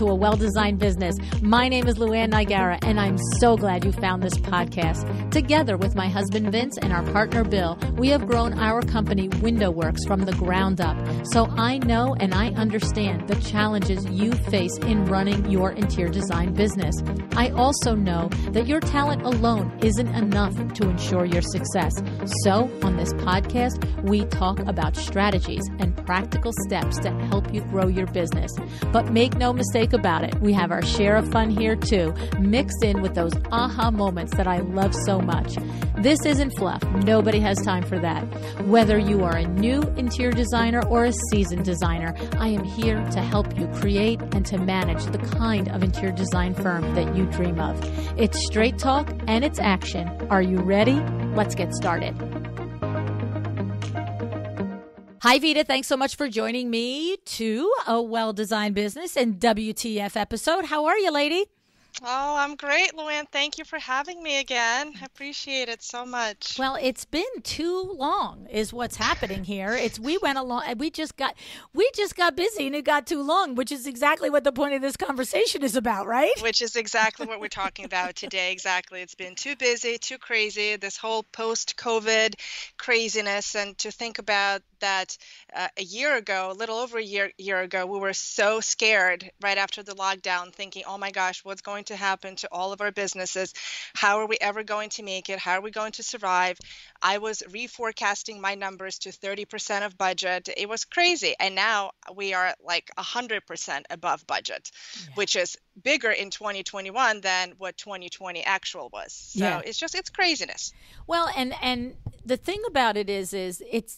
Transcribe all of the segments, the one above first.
to A Well-Designed Business. My name is LuAnn and I'm so glad you found this podcast. Together with my husband Vince and our partner Bill, we have grown our company WindowWorks from the ground up. So I know and I understand the challenges you face in running your interior design business. I also know that your talent alone isn't enough to ensure your success. So on this podcast, we talk about strategies and practical steps to help you grow your business. But make no mistake about it, we have our share of fun here too, mixed in with those aha moments that I love so much. This isn't fluff. Nobody has time for that. Whether you are a new interior designer or a seasoned designer, I am here to help you create and to manage the kind of interior design firm that you dream of. It's straight talk and it's action. Are you ready? Let's get started. Hi, Vita. Thanks so much for joining me to A Well-Designed Business and WTF episode. How are you, lady? Oh, I'm great, LuAnn. Thank you for having me again. I appreciate it so much. Well, it's been too long is what's happening here. We just got busy and it got too long, which is exactly what the point of this conversation is about, right? Which is exactly what we're talking about today. Exactly. It's been too busy, too crazy, this whole post-COVID craziness. And to think about that a year ago, a little over a year ago, we were so scared right after the lockdown, thinking, oh my gosh, what's going to happen to all of our businesses? How are we ever going to make it? How are we going to survive? I was reforecasting my numbers to 30% of budget. It was crazy. And now we are like 100% above budget, which is bigger in 2021 than what 2020 actual was. So it's craziness. Well, and the thing about it is it's,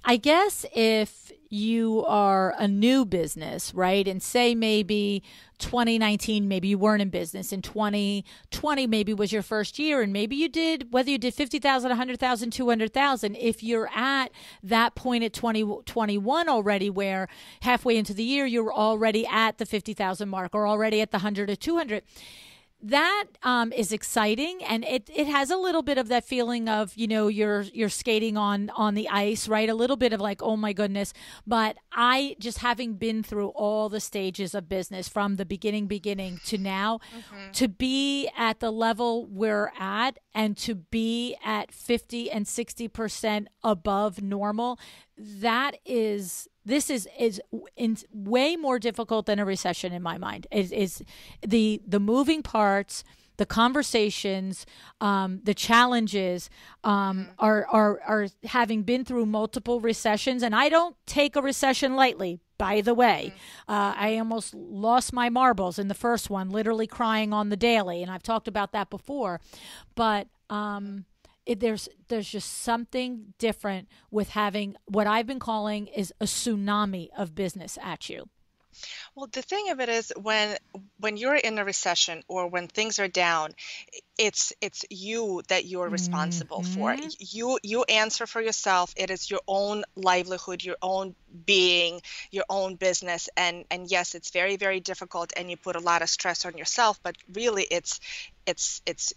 I guess if you are a new business, right, and say maybe 2019, maybe you weren't in business, and 2020 maybe was your first year, and maybe you did, whether you did 50,000, 100,000, 200,000, if you're at that point at 2021 already where halfway into the year you're already at the 50,000 mark or already at the 100 or 200, that is exciting, and it has a little bit of that feeling of, you know, you're skating on the ice, right? A little bit of like, oh my goodness. But I just having been through all the stages of business from the beginning to now, to be at the level we're at and to be at 50 and 60% above normal, this is way more difficult than a recession in my mind. Is the moving parts, the conversations, the challenges are having been through multiple recessions, and I don't take a recession lightly. By the way, I almost lost my marbles in the first one, literally crying on the daily, and I've talked about that before, but. There's just something different with having what I've been calling is a tsunami of business at you. Well, the thing of it is when you're in a recession or when things are down, it's you that you're responsible for. You answer for yourself. It is your own livelihood, your own being, your own business. And yes, it's very, very difficult and you put a lot of stress on yourself, but really it's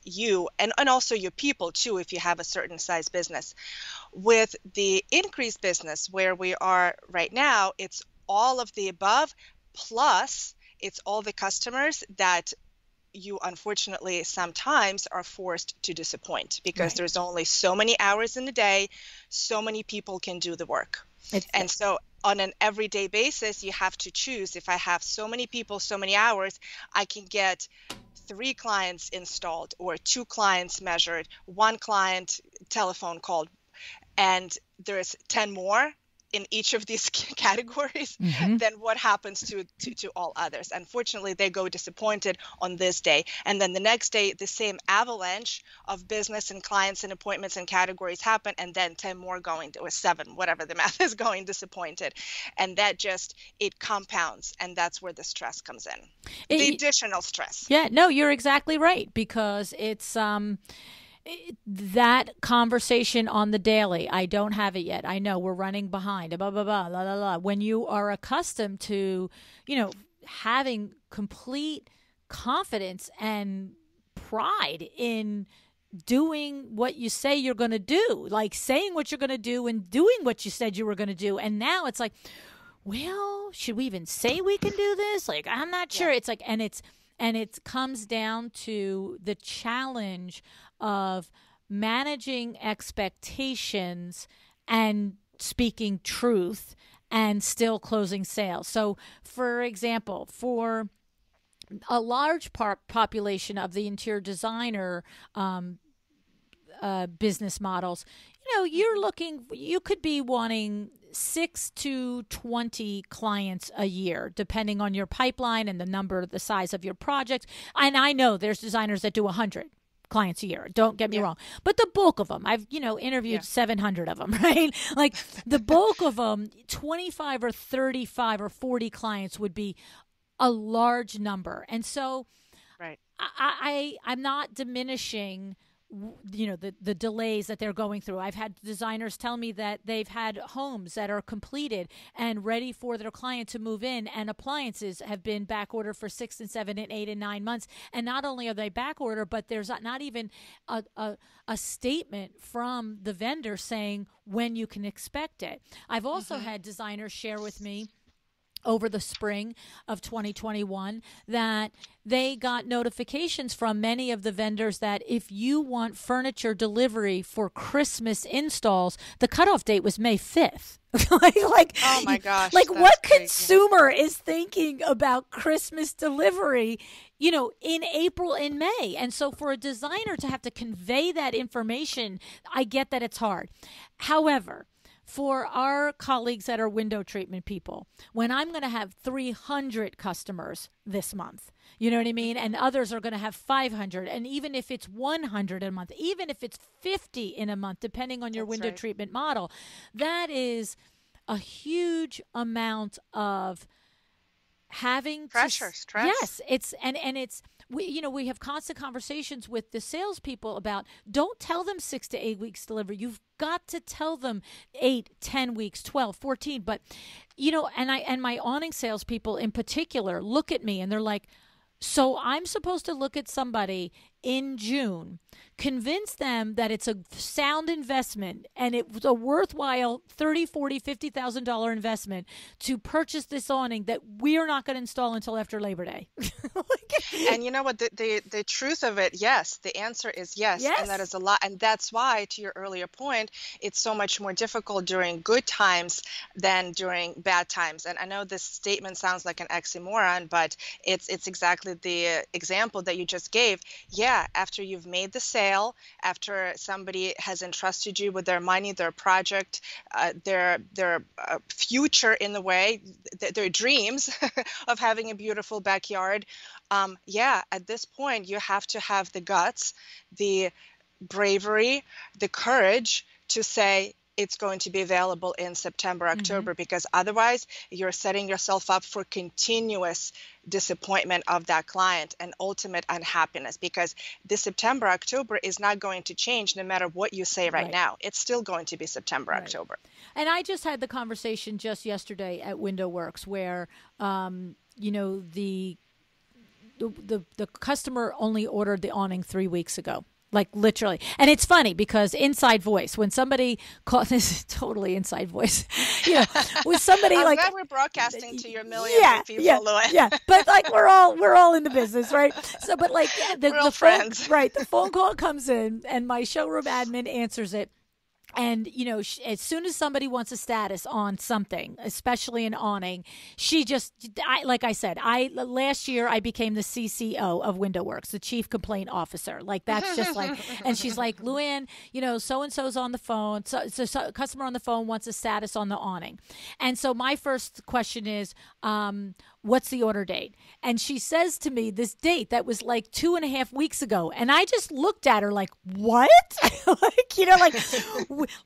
you and also your people too, if you have a certain size business. With the increased business where we are right now, it's all of the above, plus it's all the customers that you unfortunately sometimes are forced to disappoint because there's only so many hours in the day, so many people can do the work. And so on an everyday basis, you have to choose. If I have so many people, so many hours, I can get 3 clients installed or 2 clients measured, 1 client telephone called, and there's 10 more in each of these categories, then what happens to all others? Unfortunately, they go disappointed on this day. And then the next day, the same avalanche of business and clients and appointments and categories happen, and then 10 more going, or 7, whatever the math is, going disappointed. And that just, it compounds, and that's where the stress comes in. The additional stress. Yeah, no, you're exactly right, because it's that conversation on the daily. I don't have it yet. I know we're running behind, blah, blah, blah, la, la, la. When you are accustomed to, you know, having complete confidence and pride in doing what you say you're going to do, like saying what you're going to do and doing what you said you were going to do. And now it's like, well, should we even say we can do this? Like, I'm not sure. It's like, and it comes down to the challenge of managing expectations and speaking truth and still closing sales. So, for example, for a large population of the interior designer business models, you could be wanting 6 to 20 clients a year, depending on your pipeline and the size of your project. And I know there's designers that do 100 clients a year. Don't get me wrong. But the bulk of them, I've, interviewed 700 of them, right? Like the bulk of them, 25 or 35 or 40 clients would be a large number. And so I'm not diminishing the delays that they're going through. I've had designers tell me that they've had homes that are completed and ready for their client to move in, and appliances have been back ordered for 6 and 7 and 8 and 9 months. And not only are they back ordered, but there's not even a statement from the vendor saying when you can expect it. I've also had designers share with me over the spring of 2021 that they got notifications from many of the vendors that if you want furniture delivery for Christmas installs, the cutoff date was May 5th. Oh my gosh. Like what consumer is thinking about Christmas delivery, in April and May? And so for a designer to have to convey that information, I get that it's hard. However, for our colleagues that are window treatment people, when I'm going to have 300 customers this month, you know what I mean? And others are going to have 500. And even if it's 100 a month, even if it's 50 in a month, depending on your window treatment model, that is a huge amount of having pressure, stress. Yes, it's we have constant conversations with the salespeople about don't tell them 6 to 8 weeks delivery. You've got to tell them 8, 10 weeks, 12, 14. But and my awning salespeople in particular look at me and they're like, so I'm supposed to look at somebody in June, convince them that it's a sound investment and it's a worthwhile $30,000, $40,000, $50,000 investment to purchase this awning that we are not going to install until after Labor Day. And you know what? The truth of it, yes, the answer is yes. And that is a lot. And that's why, to your earlier point, it's so much more difficult during good times than during bad times. And I know this statement sounds like an oxymoron, but it's exactly the example that you just gave. Yeah, after you've made the sale, after somebody has entrusted you with their money, their project, their future in the way, their dreams of having a beautiful backyard. At this point, you have to have the guts, the bravery, the courage to say, it's going to be available in September, October, because otherwise you're setting yourself up for continuous disappointment of that client and ultimate unhappiness, because the September, October is not going to change no matter what you say right now. It's still going to be September, October. And I just had the conversation just yesterday at Window Works where, the customer only ordered the awning 3 weeks ago. Like literally. And it's funny because inside voice, when somebody calls, this is totally inside voice. With somebody I'm like, glad we're broadcasting to your millions of people, LuAnn. Yeah. But like we're all in the business, right? So, but like the friends. The phone call comes in and my showroom admin answers it. And, as soon as somebody wants a status on something, especially an awning, like I said, last year I became the CCO of Window Works, the chief complaint officer. Like that's just like, and she's like, LuAnn, so-and-so's on the phone. So customer on the phone wants a status on the awning. And so my first question is, what's the order date? And she says to me this date that was like 2.5 weeks ago. And I just looked at her like, what?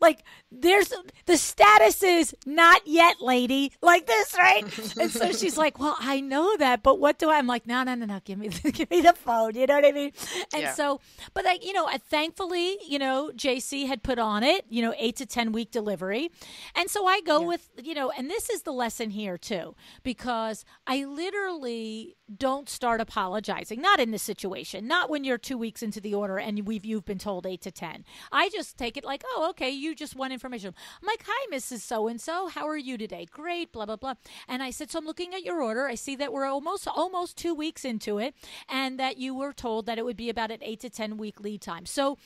like there's the status is not yet, lady, like this, right? And so she's like, well, I know that, but what do I'm like, no, give me the phone. You know what I mean? And so, but like, thankfully, JC had put on it, 8 to 10 week delivery. And so I go with, and this is the lesson here too, because I literally don't start apologizing. Not in this situation. Not when you're 2 weeks into the order and you've been told 8 to 10. I just take it like, oh, okay, you just want information. I'm like, hi, Mrs. So-and-so. How are you today? Great, blah, blah, blah. And I said, so I'm looking at your order. I see that we're almost 2 weeks into it, and that you were told that it would be about an 8 to 10 week lead time. So,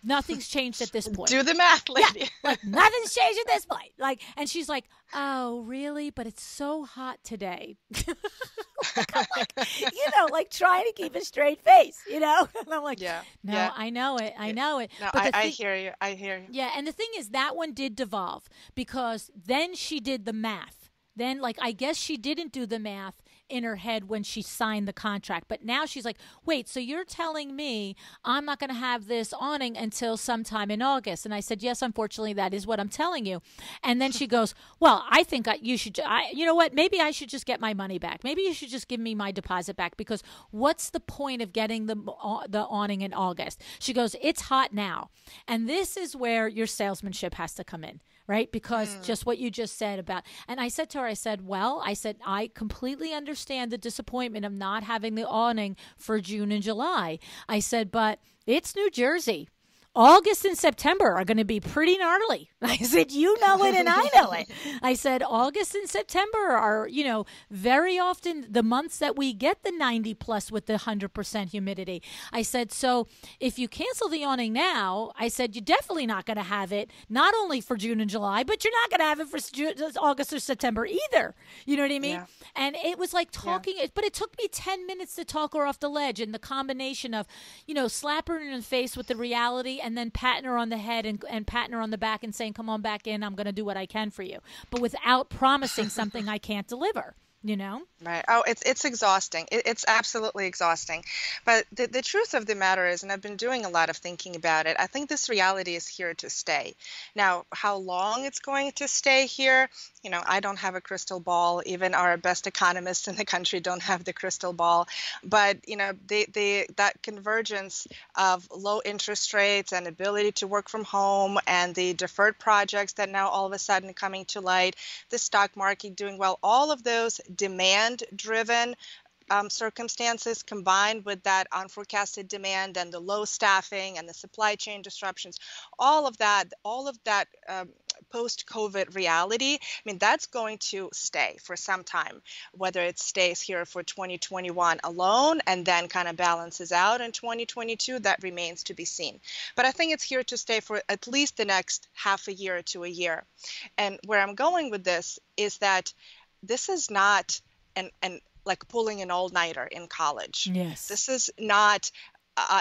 nothing's changed at this point. Do the math, lady. Yeah, like nothing's changed at this point. Like, and she's like, oh, really? But it's so hot today. like trying to keep a straight face, And I'm like, no, I know it. I know it. No, I hear you. I hear you. Yeah. And the thing is, that one did devolve, because then she did the math. Then, I guess she didn't do the math in her head when she signed the contract. But now she's like, wait, so you're telling me I'm not going to have this awning until sometime in August? And I said, yes, unfortunately, that is what I'm telling you. And then she goes, well, I think you should, you know what, maybe I should just get my money back. Maybe you should just give me my deposit back, because what's the point of getting the awning in August? She goes, it's hot now. And this is where your salesmanship has to come in. Right? Because just what you just said about, and I said to her, I said, I completely understand the disappointment of not having the awning for June and July. I said, but it's New Jersey. August and September are going to be pretty gnarly. I said, you know it and I know it. I said, August and September are, very often the months that we get the 90 plus with the 100% humidity. I said, so if you cancel the awning now, I said, you're definitely not going to have it, not only for June and July, but you're not going to have it for August or September either. You know what I mean? Yeah. And it was like talking, but it took me 10 minutes to talk her off the ledge. And the combination of, slap her in the face with the reality, and then patting her on the head and patting her on the back and saying, come on back in, I'm going to do what I can for you. But without promising something I can't deliver. Right. Oh, it's exhausting. It's absolutely exhausting. But the truth of the matter is, and I've been doing a lot of thinking about it, I think this reality is here to stay. Now, how long it's going to stay here, I don't have a crystal ball. Even our best economists in the country don't have the crystal ball. But, that convergence of low interest rates and ability to work from home, and the deferred projects that now all of a sudden coming to light, the stock market doing well, all of those demand-driven circumstances, combined with that unforecasted demand and the low staffing and the supply chain disruptions, all of that post-COVID reality, that's going to stay for some time. Whether it stays here for 2021 alone and then kind of balances out in 2022, that remains to be seen. But I think it's here to stay for at least the next half a year to a year. And where I'm going with this is that this is not like pulling an all-nighter in college. Yes. This is not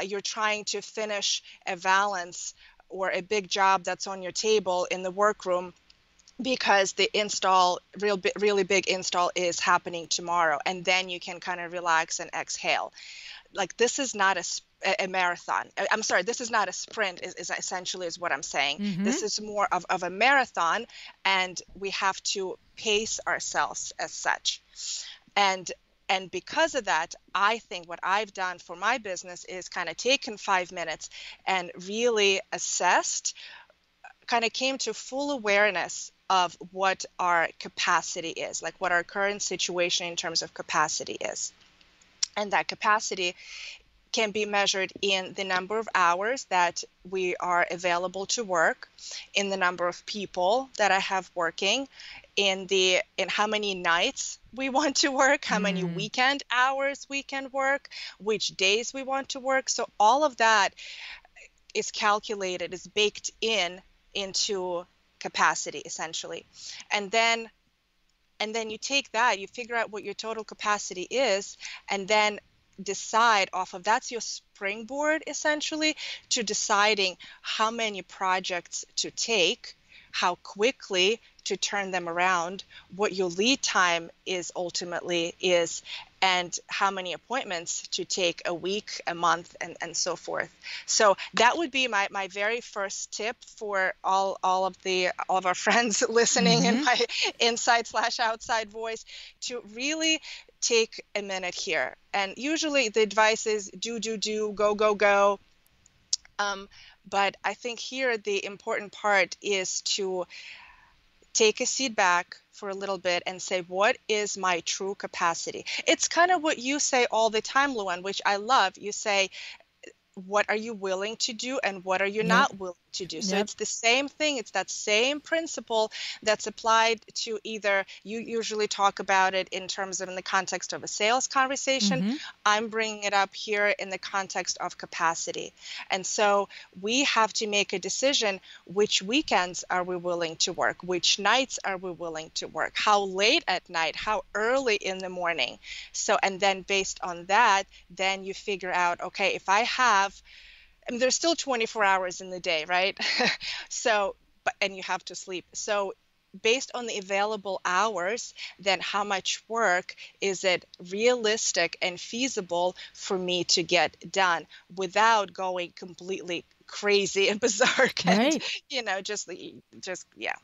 you're trying to finish a valance or a big job that's on your table in the workroom because the really big install is happening tomorrow, and then you can kind of relax and exhale. Like, this is not a marathon. I'm sorry, this is not a sprint, is essentially is what I'm saying. Mm-hmm. This is more of a marathon, and we have to pace ourselves as such. And because of that, I think what I've done for my business is kind of taken 5 minutes and really assessed, kind of came to full awareness of what our capacity is, like what our current situation in terms of capacity is. And that capacity can be measured in the number of hours that we are available to work, in the number of people that I have working, in how many nights we want to work, how many weekend hours we can work, which days we want to work. So all of that is calculated, is baked into capacity, essentially. And then you take that, you figure out what your total capacity is, and then decide off of that's your springboard, essentially, to deciding how many projects to take, how quickly to turn them around, what your lead time is ultimately is, and how many appointments to take a week, a month, and so forth. So that would be my very first tip for all of our friends listening in my inside/outside voice, to really take a minute here. And usually the advice is do, go. But I think here the important part is to take a seat back for a little bit and say, what is my true capacity? It's kind of what you say all the time, LuAnn, which I love. You say, what are you willing to do and what are you not willing to do? So it's the same thing. It's that same principle that's applied to either, you usually talk about it in terms of in the context of a sales conversation. I'm bringing it up here in the context of capacity. And so we have to make a decision, which weekends are we willing to work? Which nights are we willing to work? How late at night? How early in the morning? So, and then based on that, then you figure out, okay, if I have, I mean, there's still 24 hours in the day, right? So, and you have to sleep. So based on the available hours, then how much work is it realistic and feasible for me to get done without going completely crazy and berserk and, just, yeah.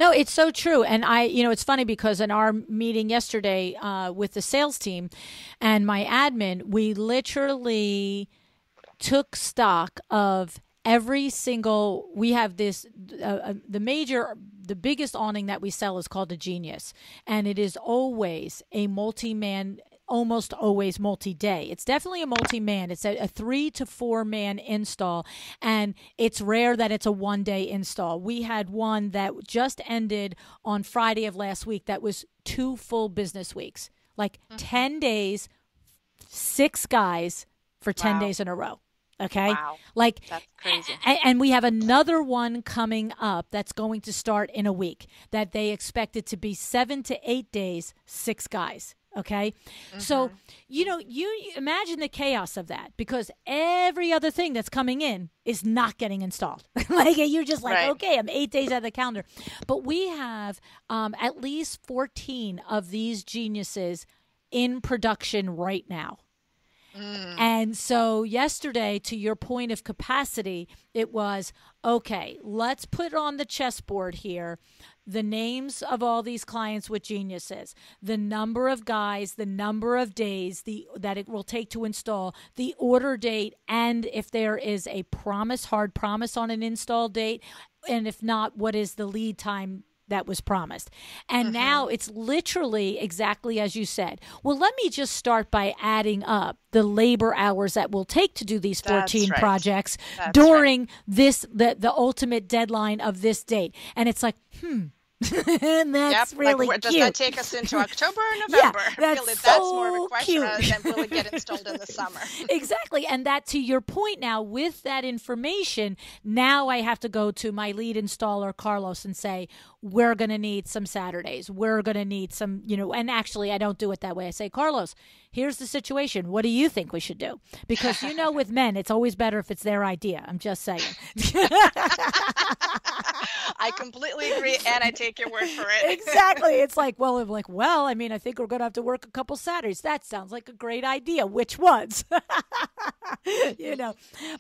No, it's so true. And it's funny because in our meeting yesterday with the sales team and my admin, we literally took stock of every single, we have this, the biggest awning that we sell is called a Genius. And it is always a multi-man, almost always multi-day. It's definitely a multi-man. It's a 3 to 4 man install. And it's rare that it's a one-day install. We had one that just ended on Friday of last week that was 2 full business weeks. Like 10 days, 6 guys for 10 days in a row. Okay. Wow. Like, that's crazy. And we have another one coming up that's going to start in a week that they expect it to be 7 to 8 days, 6 guys. Okay. So, you imagine the chaos of that because every other thing that's coming in is not getting installed. Like you're just like, okay, I'm 8 days out of the calendar. But we have at least 14 of these Geniuses in production right now. And so yesterday, to your point of capacity, it was, okay, let's put on the chessboard here the names of all these clients with Geniuses, the number of guys, the number of days that it will take to install, the order date, and if there is a hard promise on an install date, and if not, what is the lead time that was promised. And now it's literally exactly as you said. Well, let me just start by adding up the labor hours that will take to do these 14 projects during the ultimate deadline of this date. And it's like, and that's really cute. Does that take us into October or November? That's more of a question rather than will it get installed in the summer? Exactly. And that, to your point now, with that information, now I have to go to my lead installer, Carlos, and say, we're going to need some Saturdays. We're going to need some, and actually I don't do it that way. I say, Carlos, here's the situation. What do you think we should do? Because, with men, it's always better if it's their idea. I'm just saying. I completely agree, and I take your word for it. Exactly. It's like, I think we're going to have to work a couple Saturdays. That sounds like a great idea. Which ones?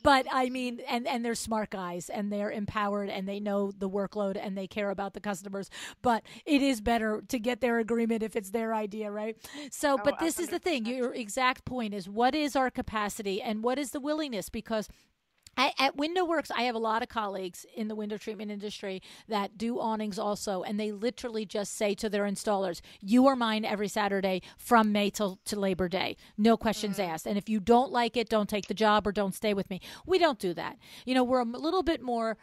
But I mean, and they're smart guys, and they're empowered, and they know the workload, and they care about the customers. But it is better to get their agreement if it's their idea, right? So, but this 100%. Is the thing. Your exact point is, what is our capacity and what is the willingness? Because at WindowWorks, I have a lot of colleagues in the window treatment industry that do awnings also, and they literally just say to their installers, you are mine every Saturday from May to Labor Day. No questions asked. And if you don't like it, don't take the job or don't stay with me. We don't do that. We're a little bit more,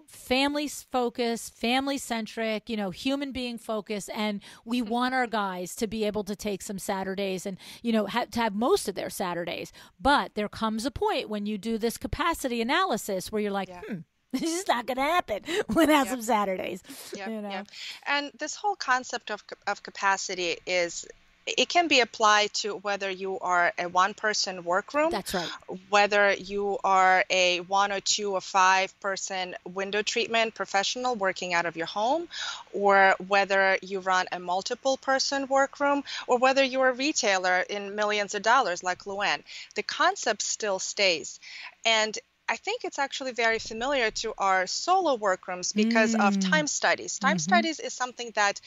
family focused, family centric, human being focused, and we want our guys to be able to take some Saturdays and, to have most of their Saturdays. But there comes a point when you do this capacity analysis where you're like, this is not going to happen without some Saturdays. And this whole concept of capacity it can be applied to whether you are a one-person workroom. That's right. Whether you are a 1 or 2 or 5 person window treatment professional working out of your home, or whether you run a multiple person workroom, or whether you're a retailer in millions of dollars like LuAnn. The concept still stays. And I think it's actually very familiar to our solo workrooms because of time studies. Time studies is something that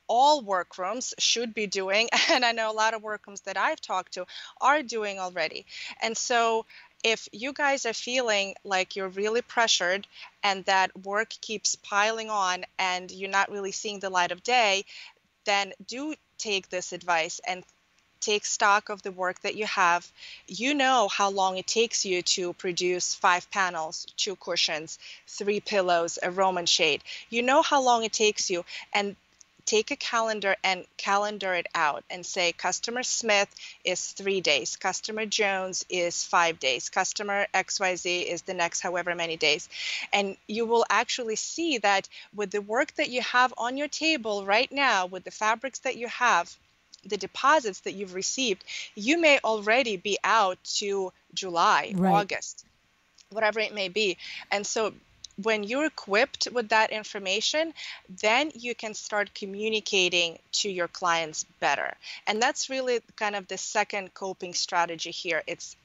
all workrooms should be doing, and I know a lot of workrooms that I've talked to are doing already. And so if you guys are feeling like you're really pressured and that work keeps piling on and you're not really seeing the light of day, then do take this advice and take stock of the work that you have. You know how long it takes you to produce 5 panels, 2 cushions, 3 pillows, a Roman shade. You know how long it takes you, and take a calendar and calendar it out and say customer Smith is 3 days, customer Jones is 5 days, customer XYZ is the next however many days. And you will actually see that with the work that you have on your table right now, with the fabrics that you have, the deposits that you've received, you may already be out to July, Right. August, whatever it may be. And so when you're equipped with that information, then you can start communicating to your clients better. And that's really kind of the second coping strategy here. It's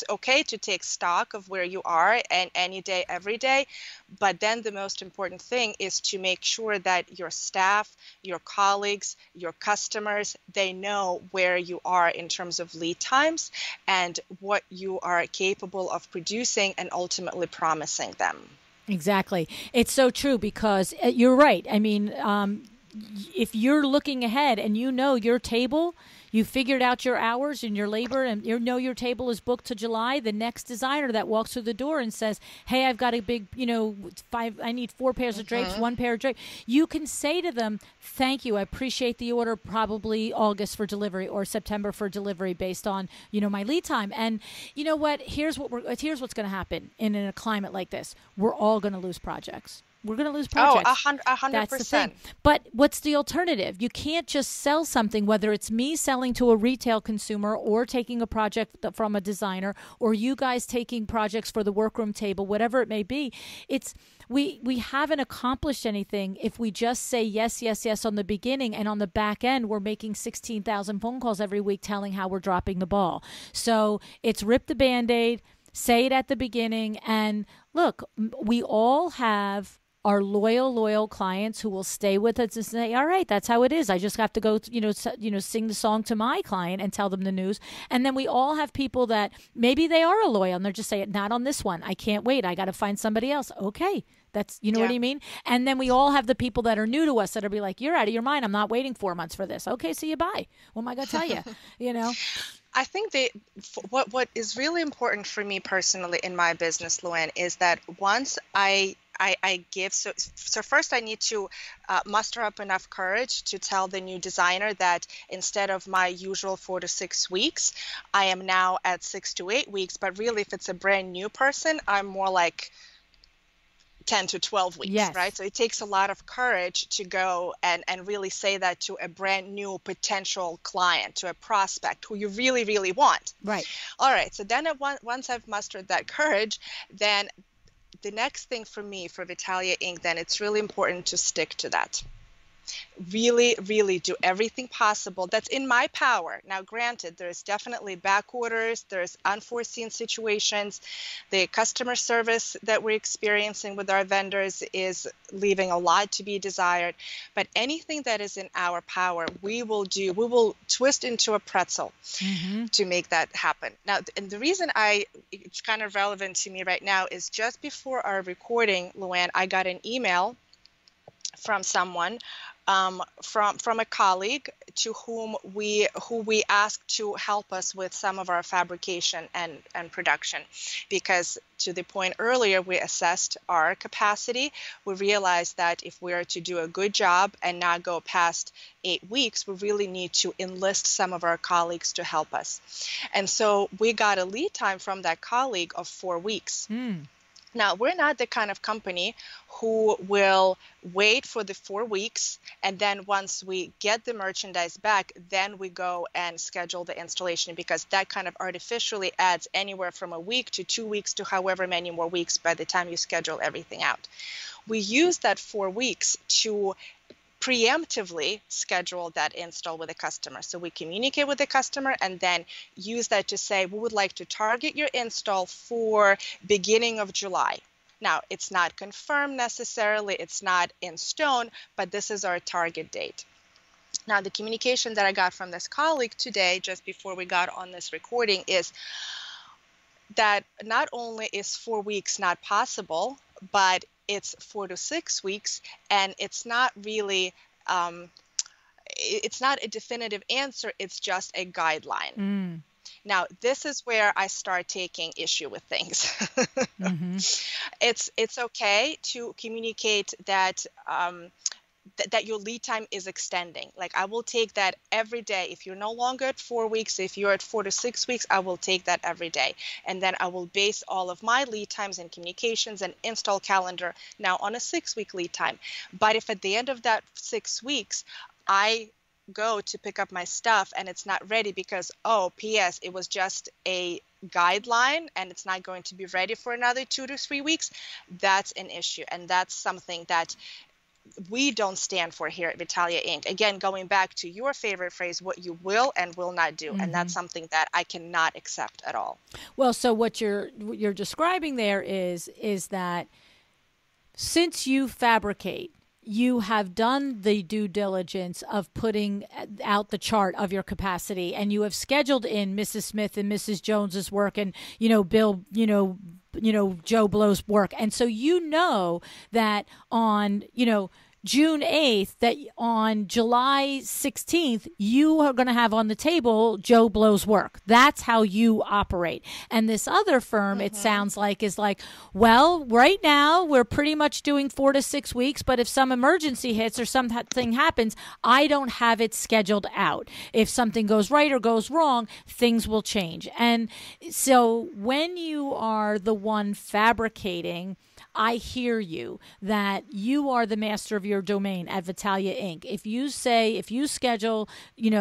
okay to take stock of where you are and any day, every day, but then the most important thing is to make sure that your staff, your colleagues, your customers, they know where you are in terms of lead times and what you are capable of producing and ultimately promising them. Exactly. It's so true because you're right. I mean, if you're looking ahead and you know your table, you figured out your hours and your labor, and you know your table is booked to July, the next designer that walks through the door and says, hey, I've got a big, I need 4 pairs of drapes, 1 pair of drapes. You can say to them, thank you, I appreciate the order, probably August for delivery or September for delivery based on, my lead time. And you know what? Here's what's going to happen in a climate like this. We're all going to lose projects. We're going to lose projects. Oh, 100%. That's the thing. But what's the alternative? You can't just sell something, whether it's me selling to a retail consumer or taking a project from a designer or you guys taking projects for the workroom table, whatever it may be. We haven't accomplished anything if we just say yes, yes, yes on the beginning, and on the back end, we're making 16,000 phone calls every week telling how we're dropping the ball. So it's rip the Band-Aid, say it at the beginning, and look, we all have our loyal clients who will stay with us and say, all right, that's how it is. I just have to go, sing the song to my client and tell them the news. And then we all have people that maybe they are a loyal and they're just saying, not on this one. I can't wait. I got to find somebody else. Okay. That's, what I mean? And then we all have the people that are new to us that'll be like, you're out of your mind. I'm not waiting 4 months for this. Okay, see you, bye. What am I going to tell you? I think what is really important for me personally in my business, LuAnn, is that once I give, so first I need to muster up enough courage to tell the new designer that instead of my usual 4 to 6 weeks, I am now at 6 to 8 weeks. But really, if it's a brand new person, I'm more like 10 to 12 weeks, yes. Right? So it takes a lot of courage to go and really say that to a brand new potential client, to a prospect who you really, really want. Right. All right. So then once I've mustered that courage, then the next thing for me, for Vitalia Inc., then it's really important to stick to that. Really, really do everything possible that's in my power. Now, granted, there's definitely back orders, there's unforeseen situations. The customer service that we're experiencing with our vendors is leaving a lot to be desired. But anything that is in our power, we will do. We will twist into a pretzel to make that happen. Now, and the reason it's kind of relevant to me right now is just before our recording, LuAnn, I got an email from someone, from a colleague to who we asked to help us with some of our fabrication and production, because to the point earlier, we assessed our capacity. We realized that if we are to do a good job and not go past 8 weeks, we really need to enlist some of our colleagues to help us. And so we got a lead time from that colleague of 4 weeks. Now, we're not the kind of company who will wait for the 4 weeks, and then once we get the merchandise back, then we go and schedule the installation, because that kind of artificially adds anywhere from a week to 2 weeks to however many more weeks by the time you schedule everything out. We use that 4 weeks to preemptively schedule that install with the customer. So we communicate with the customer and then use that to say, we would like to target your install for beginning of July. Now, it's not confirmed necessarily, it's not in stone, but this is our target date. Now, the communication that I got from this colleague today, just before we got on this recording, is that not only is 4 weeks not possible, but it's 4 to 6 weeks, and it's not really, it's not a definitive answer. It's just a guideline. Now, this is where I start taking issue with things. It's okay to communicate that that your lead time is extending. Like, I will take that every day. If you're no longer at 4 weeks, if you're at 4 to 6 weeks, I will take that every day. And then I will base all of my lead times and communications and install calendar now on a 6-week lead time. But if at the end of that 6 weeks, I go to pick up my stuff and it's not ready because, oh, P.S., it was just a guideline and it's not going to be ready for another 2 to 3 weeks, that's an issue. And that's something that we don't stand for here at Vitalia Inc. Again, going back to your favorite phrase, what you will and will not do. And that's something that I cannot accept at all. Well, so what you're describing there is that since you fabricate, you have done the due diligence of putting out the chart of your capacity, and you have scheduled in Mrs. Smith and Mrs. Jones's work, and Bill, Joe Blow's work, and so you know that on June 8th, that on July 16th, you are going to have on the table Joe Blow's work. That's how you operate. And this other firm, it sounds like, is like, well, right now we're pretty much doing 4 to 6 weeks, but if some emergency hits or something happens, I don't have it scheduled out. If something goes right or goes wrong, things will change. And so when you are the one fabricating, I hear you, that you are the master of your domain at Vitalia Inc. If you schedule,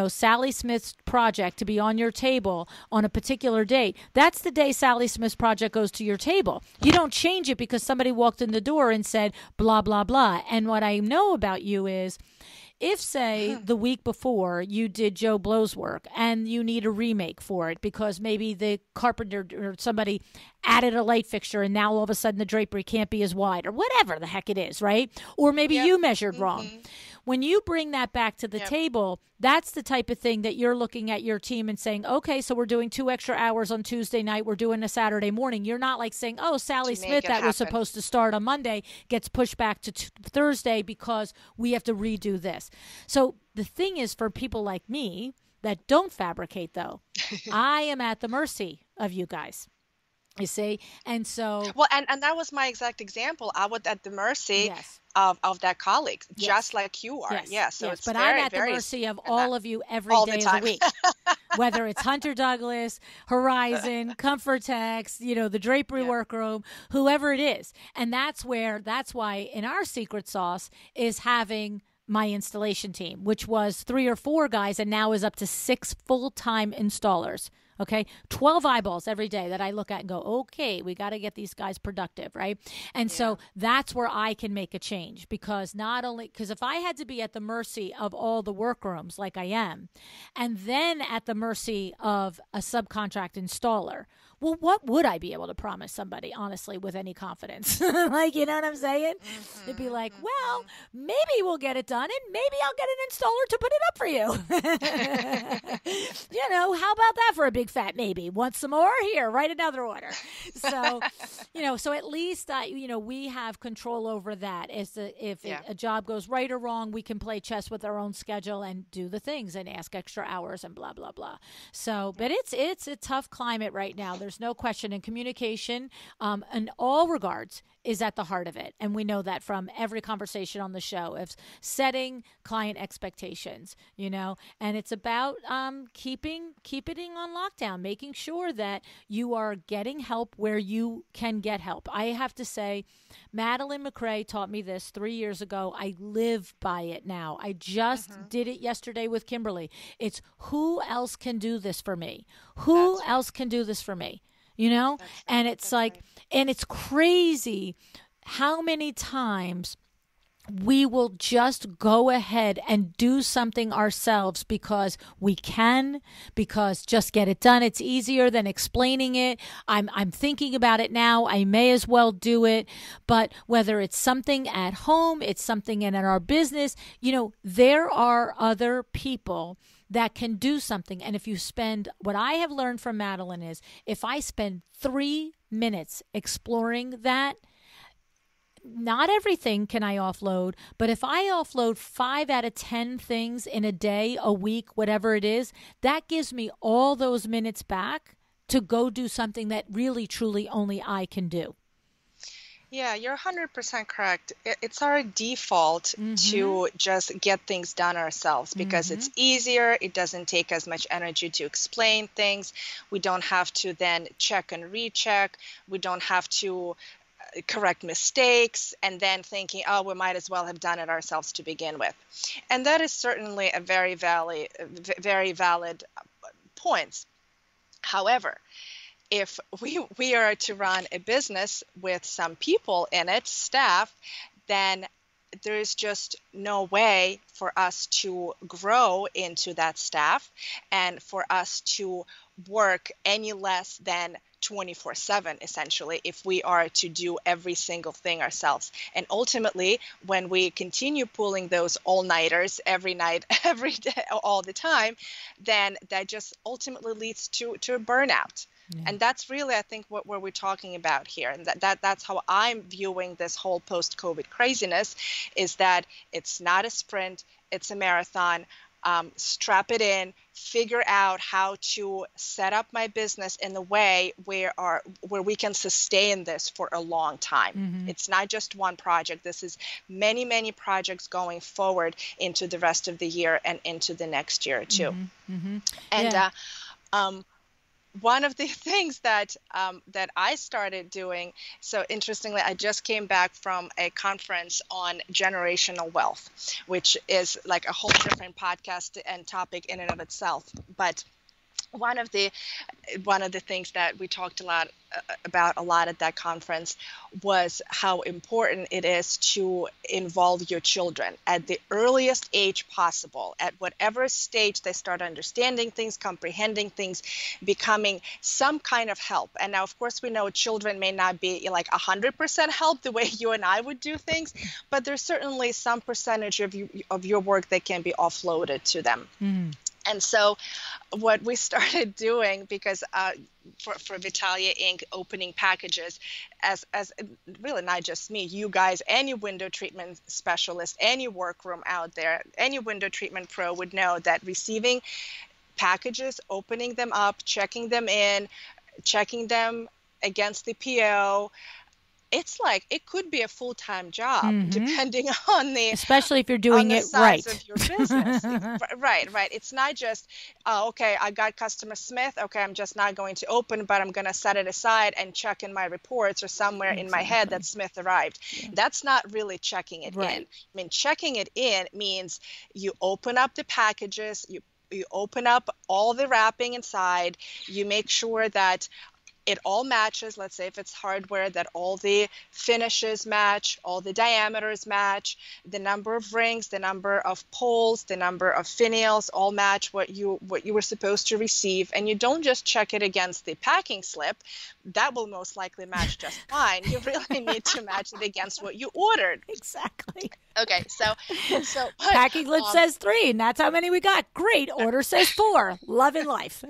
Sally Smith's project to be on your table on a particular date, that's the day Sally Smith's project goes to your table. You don't change it because somebody walked in the door and said, blah, blah, blah. And what I know about you is, if, say, the week before you did Joe Blow's work and you need a remake for it because maybe the carpenter or somebody added a light fixture and now all of a sudden the drapery can't be as wide or whatever the heck it is, right? Or maybe you measured wrong. When you bring that back to the table, that's the type of thing that you're looking at your team and saying, okay, so we're doing 2 extra hours on Tuesday night. We're doing a Saturday morning. You're not like saying, oh, Sally Smith, that was supposed to start on Monday, gets pushed back to Thursday because we have to redo this. So the thing is, for people like me that don't fabricate, though, I am at the mercy of you guys. You see? And so... Well, and that was my exact example. I was at the mercy of that colleague, just like you are. So it's but I'm at the mercy of all of you every day of the week. Whether it's Hunter Douglas, Horizon, Comfortex, the drapery workroom, whoever it is. And that's why in our secret sauce is having my installation team, which was 3 or 4 guys and now is up to 6 full-time installers. Okay, 12 eyeballs every day that I look at and go, okay, we got to get these guys productive, right? And so that's where I can make a change, because if I had to be at the mercy of all the workrooms like I am, and then at the mercy of a subcontract installer, well, what would I be able to promise somebody, honestly, with any confidence? Like, you know what I'm saying? It'd be like, well, maybe we'll get it done, and maybe I'll get an installer to put it up for you. How about that for a big fat maybe? Want some more? Here, write another order. So, so at least, we have control over that. If a job goes right or wrong, we can play chess with our own schedule and do the things and ask extra hours and blah, blah, blah. So, but it's a tough climate right now. There's no question. And communication, in all regards, is at the heart of it. And we know that from every conversation on the show of setting client expectations, and it's about keeping on lockdown, making sure that you are getting help where you can get help. I have to say, Madeline McRae taught me this 3 years ago. I live by it now. I just did it yesterday with Kimberly. It's who else can do this for me? Who else can do this for me? And it's like, and it's crazy how many times we will just go ahead and do something ourselves because we can, because just get it done. It's easier than explaining it. I'm thinking about it now. I may as well do it. But whether it's something at home, it's something in our business, there are other people that can do something. And if you spend, what I have learned from Madeline is, if I spend 3 minutes exploring that, not everything can I offload, but if I offload 5 out of 10 things in a day, a week, whatever it is, that gives me all those minutes back to go do something that really, truly only I can do. Yeah, you're 100% correct. It's our default to just get things done ourselves because it's easier. It doesn't take as much energy to explain things. We don't have to then check and recheck. We don't have to correct mistakes and then thinking, oh, we might as well have done it ourselves to begin with. And that is certainly a very valid point. However, if we are to run a business with some people in it, staff, then there's just no way for us to grow into that staff and for us to work any less than 24/7, essentially, if we are to do every single thing ourselves. And ultimately, when we continue pulling those all-nighters every night, every day, all the time, then that just ultimately leads to a burnout. Yeah. And that's really, I think, what we're talking about here. And that's how I'm viewing this whole post-COVID craziness, is that it's not a sprint, it's a marathon. Strap it in, figure out how to set up my business in a way where we can sustain this for a long time. It's not just one project. This is many, many projects going forward into the rest of the year and into the next year too. And one of the things that I started doing, so interestingly, I just came back from a conference on generational wealth, which is like a whole different podcast and topic in and of itself. But one of the things that we talked about a lot at that conference was how important it is to involve your children at the earliest age possible, at whatever stage they start understanding things, comprehending things, becoming some kind of help. And now, of course, we know children may not be like 100% help the way you and I would do things, but there's certainly some percentage of your work that can be offloaded to them. And so what we started doing, because for Vitalia Inc., opening packages, as really not just me, you guys, any window treatment specialist, any workroom out there, any window treatment pro would know that receiving packages, opening them up, checking them in, checking them against the PO, it's like it could be a full-time job depending on especially if you're doing it right of your business. right. It's not just okay, I got customer Smith, okay, I'm just not going to open, but I'm going to set it aside and check in my reports or somewhere in my head that Smith arrived. That's not really checking it in. I mean, checking it in means you open up the packages, you open up all the wrapping inside, you make sure that it all matches. Let's say if it's hardware, that all the finishes match, all the diameters match, the number of rings, the number of poles, the number of finials all match what you were supposed to receive. And you don't just check it against the packing slip. That will most likely match just fine. You really need to match it against what you ordered. Exactly. Okay, so packing slip says 3, and that's how many we got. Great. Order says 4. Love in life.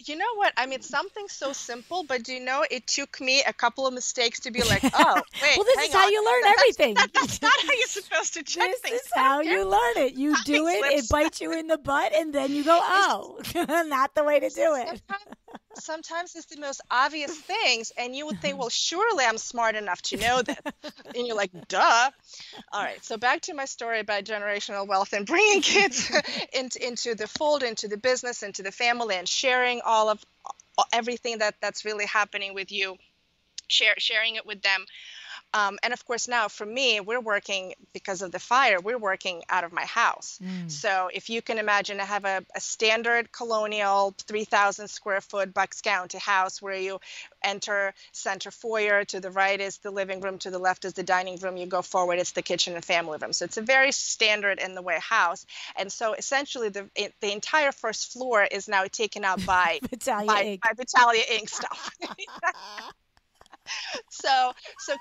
You know what? I mean, something so simple, but do you know, it took me a couple of mistakes to be like, oh, wait, well, this is how you learn everything. That's not how you're supposed to check things. This is how you learn it. You do it, it bites you in the butt, and then you go, oh, not the way to do it. Sometimes it's the most obvious things, and you would think, well, surely I'm smart enough to know that. And you're like, duh. All right, so back to my story about generational wealth and bringing kids into the fold, into the business, into the family, and sharing all of everything that's really happening with you, sharing it with them. And of course, now for me, we're working, because of the fire, we're working out of my house. So if you can imagine, I have a standard colonial 3,000 square foot Bucks County house where you enter center foyer. To the right is the living room. To the left is the dining room. You go forward, it's the kitchen and family room. So it's a very standard in the way house. And so essentially the entire first floor is now taken up by Vitalia Inc. stuff. So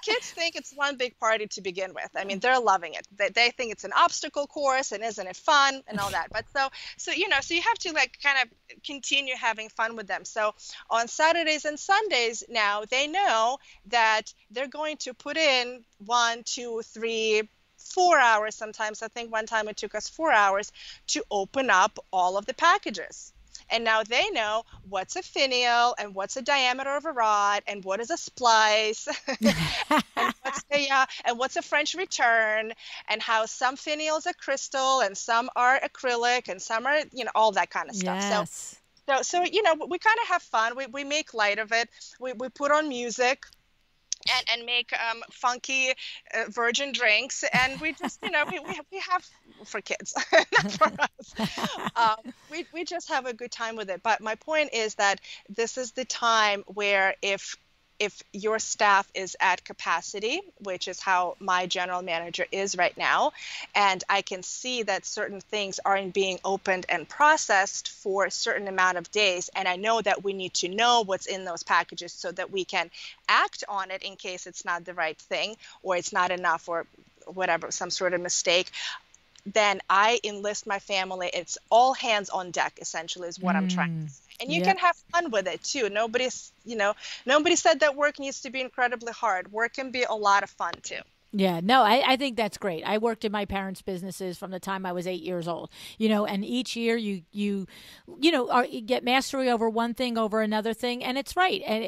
kids think it's one big party to begin with. I mean, they're loving it. They think it's an obstacle course, and isn't it fun and all that. But so you have to like kind of continue having fun with them. So on Saturdays and Sundays now, they know that they're going to put in 1, 2, 3, 4 hours sometimes. I think one time it took us 4 hours to open up all of the packages. And now they know what's a finial and what's a diameter of a rod and what is a splice and what's a French return, and how some finials are crystal and some are acrylic and some are, all that kind of stuff. Yes. So we kind of have fun. We make light of it. We put on music and make funky virgin drinks, and we just we have for kids, not for us. We just have a good time with it. But my point is that this is the time where if your staff is at capacity, which is how my general manager is right now, and I can see that certain things aren't being opened and processed for a certain amount of days, and I know that we need to know what's in those packages so that we can act on it in case it's not the right thing or it's not enough or whatever, some sort of mistake, then I enlist my family. It's all hands on deck, essentially, is what I'm trying to say. And you can have fun with it too. Nobody said that work needs to be incredibly hard. Work can be a lot of fun too. Yeah, no, I think that's great. I worked in my parents' businesses from the time I was 8 years old, and each year you get mastery over one thing over another thing. And it's right. And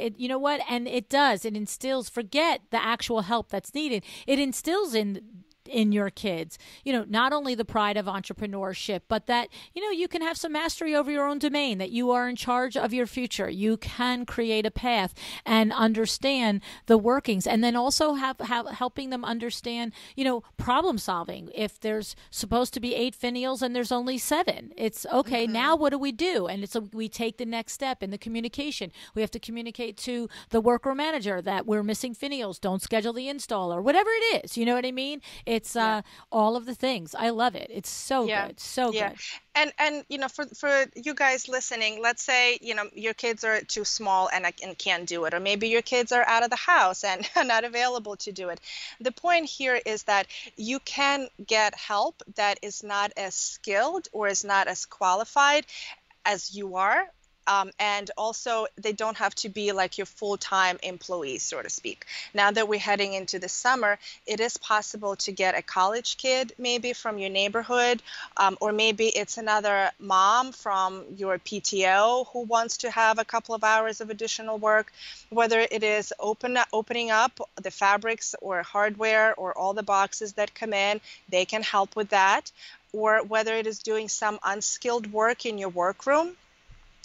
it instills, forget the actual help that's needed. It instills in your kids, not only the pride of entrepreneurship, but that, you can have some mastery over your own domain, that you are in charge of your future. You can create a path and understand the workings, and then also have helping them understand, problem solving. If there's supposed to be 8 finials and there's only 7, it's okay. Now what do we do? And we take the next step in the communication. We have to communicate to the worker manager that we're missing finials. Don't schedule the install, or whatever it is. You know what I mean? It's all of the things. I love it. It's so good. So good. And for you guys listening, let's say, your kids are too small and can't do it, or maybe your kids are out of the house and not available to do it. The point here is that you can get help that is not as skilled or is not as qualified as you are. And also, they don't have to be like your full-time employees, so to speak. Now that we're heading into the summer, it is possible to get a college kid maybe from your neighborhood, or maybe it's another mom from your PTO who wants to have a couple of hours of additional work, whether it is opening up the fabrics or hardware or all the boxes that come in, they can help with that, or whether it is doing some unskilled work in your workroom.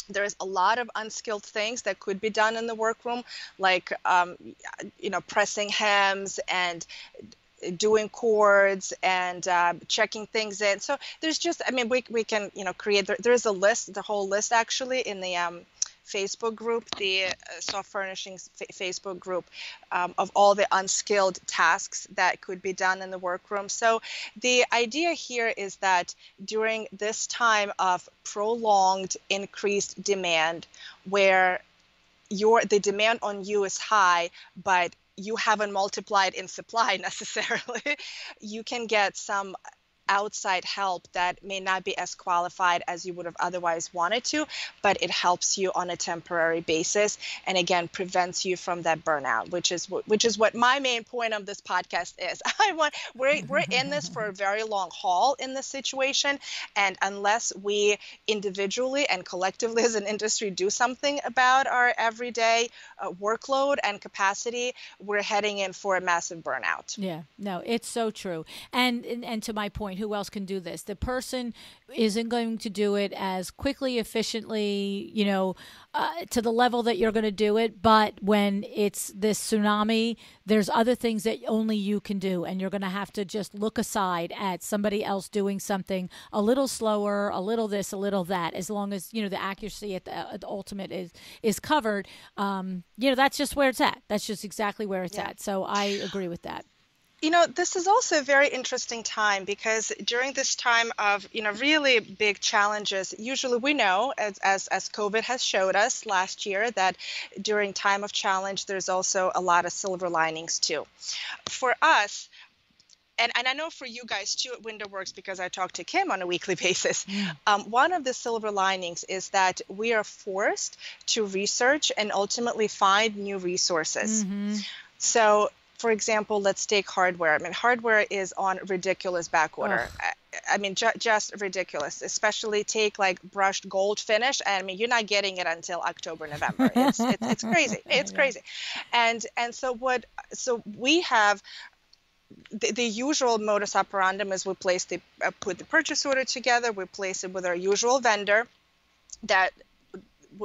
There's a lot of unskilled things that could be done in the workroom, like, pressing hems and doing cords and checking things in. So there's just, we can, create, there's a list, the whole list actually in the Facebook group, the Soft Furnishings Facebook group, of all the unskilled tasks that could be done in the workroom. So the idea here is that during this time of prolonged increased demand, where the demand on you is high, but you haven't multiplied in supply necessarily, you can get some outside help that may not be as qualified as you would have otherwise wanted to, but it helps you on a temporary basis, and again prevents you from that burnout, which is what my main point of this podcast is. We're in this for a very long haul in this situation, and unless we individually and collectively as an industry do something about our everyday workload and capacity, we're heading in for a massive burnout. Yeah, no, it's so true. And to my point, who else can do this? The person isn't going to do it as quickly, efficiently, to the level that you're going to do it. But when it's this tsunami, there's other things that only you can do. And you're going to have to just look aside at somebody else doing something a little slower, a little this, a little that, as long as, the accuracy at the ultimate is covered. That's just where it's at. That's just exactly where it's at. So I agree with that. This is also a very interesting time because during this time of, really big challenges, usually we know, as COVID has showed us last year, that during time of challenge, there's also a lot of silver linings too. For us, and I know for you guys too at WindowWorks, because I talk to Kim on a weekly basis, one of the silver linings is that we are forced to research and ultimately find new resources. So, for example, let's take hardware. I mean, hardware is on ridiculous backorder. I mean, just ridiculous, especially take like brushed gold finish. And I mean, you're not getting it until October, November. It's crazy. It's crazy. And so we have the usual modus operandum is we put the purchase order together. We place it with our usual vendor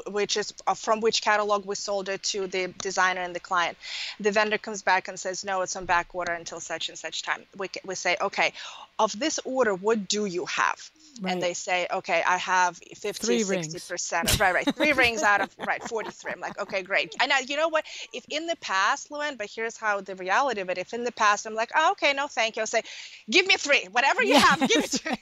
which is from which catalog we sold it to the designer and the client. The vendor comes back and says, no, it's on back order until such and such time. We say, okay, of this order, what do you have? Right. And they say, okay, I have 50, 60%. Right. 3 rings out of, 43. I'm like, okay, great. And you know what? If in the past, LuAnn, but here's how the reality of it, if in the past I'm like, oh, okay, no, thank you. I'll say, give me 3. Whatever you have, give it to me.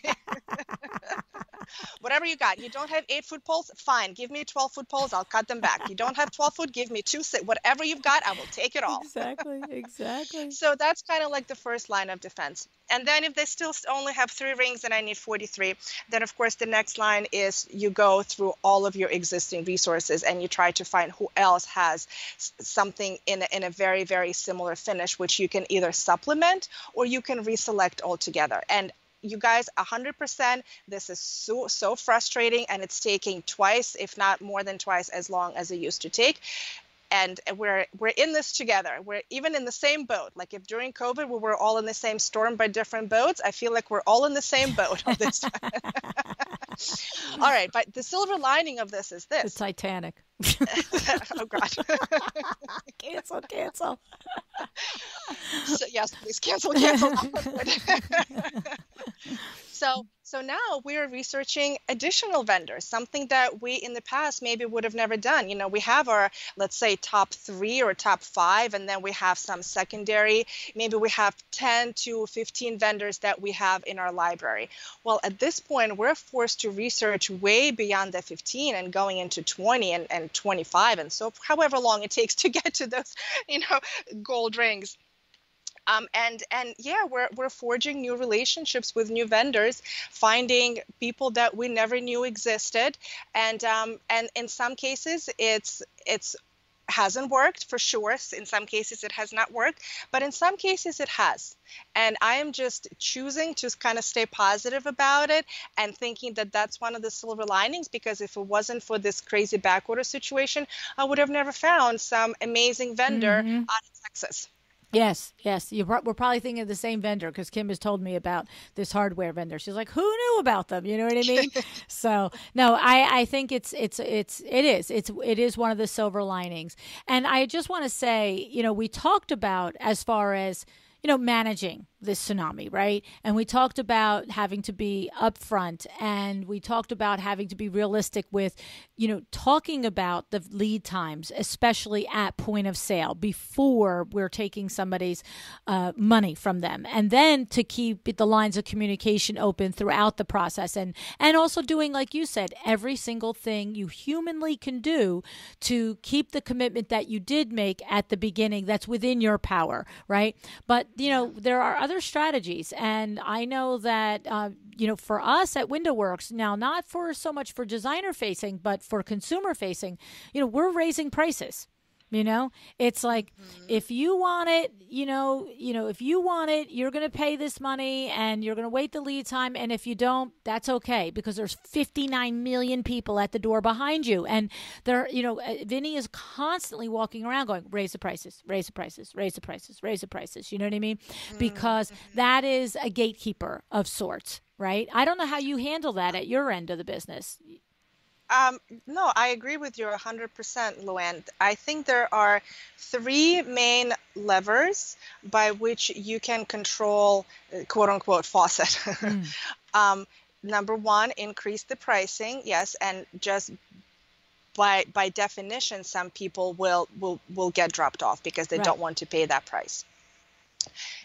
Whatever you got. You don't have 8-foot poles? Fine. Give me 12-foot poles. I'll cut them back. You don't have 12-foot? Give me 2. Whatever you've got, I will take it all. Exactly. So that's kind of like the first line of defense. And then if they still only have 3 rings and I need 43, then of course the next line is you go through all of your existing resources and you try to find who else has something in a very, very similar finish, which you can either supplement or you can reselect altogether. And you guys, 100%, this is so frustrating, and it's taking twice, if not more than twice, as long as it used to take. And we're in this together. We're even in the same boat. Like if during COVID we were all in the same storm by different boats, I feel like we're all in the same boat on this time. All right, but the silver lining of this is this. The Titanic. Oh, God. Cancel. So, yes, please cancel. So now we're researching additional vendors, something that we in the past maybe would have never done. We have our, let's say, top 3 or top 5, and then we have some secondary. Maybe we have 10 to 15 vendors that we have in our library. Well, at this point, we're forced to research way beyond the 15 and going into 20 and 25, and so however long it takes to get to those, gold rings. And yeah, we're forging new relationships with new vendors, finding people that we never knew existed, and in some cases it's hasn't worked for sure. In some cases it has not worked, but in some cases it has. And I am just choosing to kind of stay positive about it and thinking that that's one of the silver linings, because if it wasn't for this crazy backorder situation, I would have never found some amazing vendor out of Texas. Yes. We're probably thinking of the same vendor, because Kim has told me about this hardware vendor. She's like, who knew about them? You know what I mean? So no, I think it is one of the silver linings. And I just want to say, we talked about as far as, managing this tsunami, right? And we talked about having to be upfront, and we talked about having to be realistic with, talking about the lead times, especially at point of sale, before we're taking somebody's money from them. And then to keep the lines of communication open throughout the process, and also doing, like you said, every single thing you humanly can do to keep the commitment that you did make at the beginning that's within your power, right? But, there are other strategies. And I know that, for us at WindowWorks, now not for so much for designer facing, but for consumer facing, we're raising prices. It's like, if you want it, if you want it, you're going to pay this money and you're going to wait the lead time. And if you don't, that's okay, because there's 59 million people at the door behind you. And Vinny is constantly walking around going, raise the prices, raise the prices, raise the prices, raise the prices. You know what I mean? Because that is a gatekeeper of sorts, right? I don't know how you handle that at your end of the business. No, I agree with you 100%, LuAnn. I think there are 3 main levers by which you can control, quote unquote, faucet. Number 1, increase the pricing. Yes. And just by definition, some people will get dropped off because they don't want to pay that price.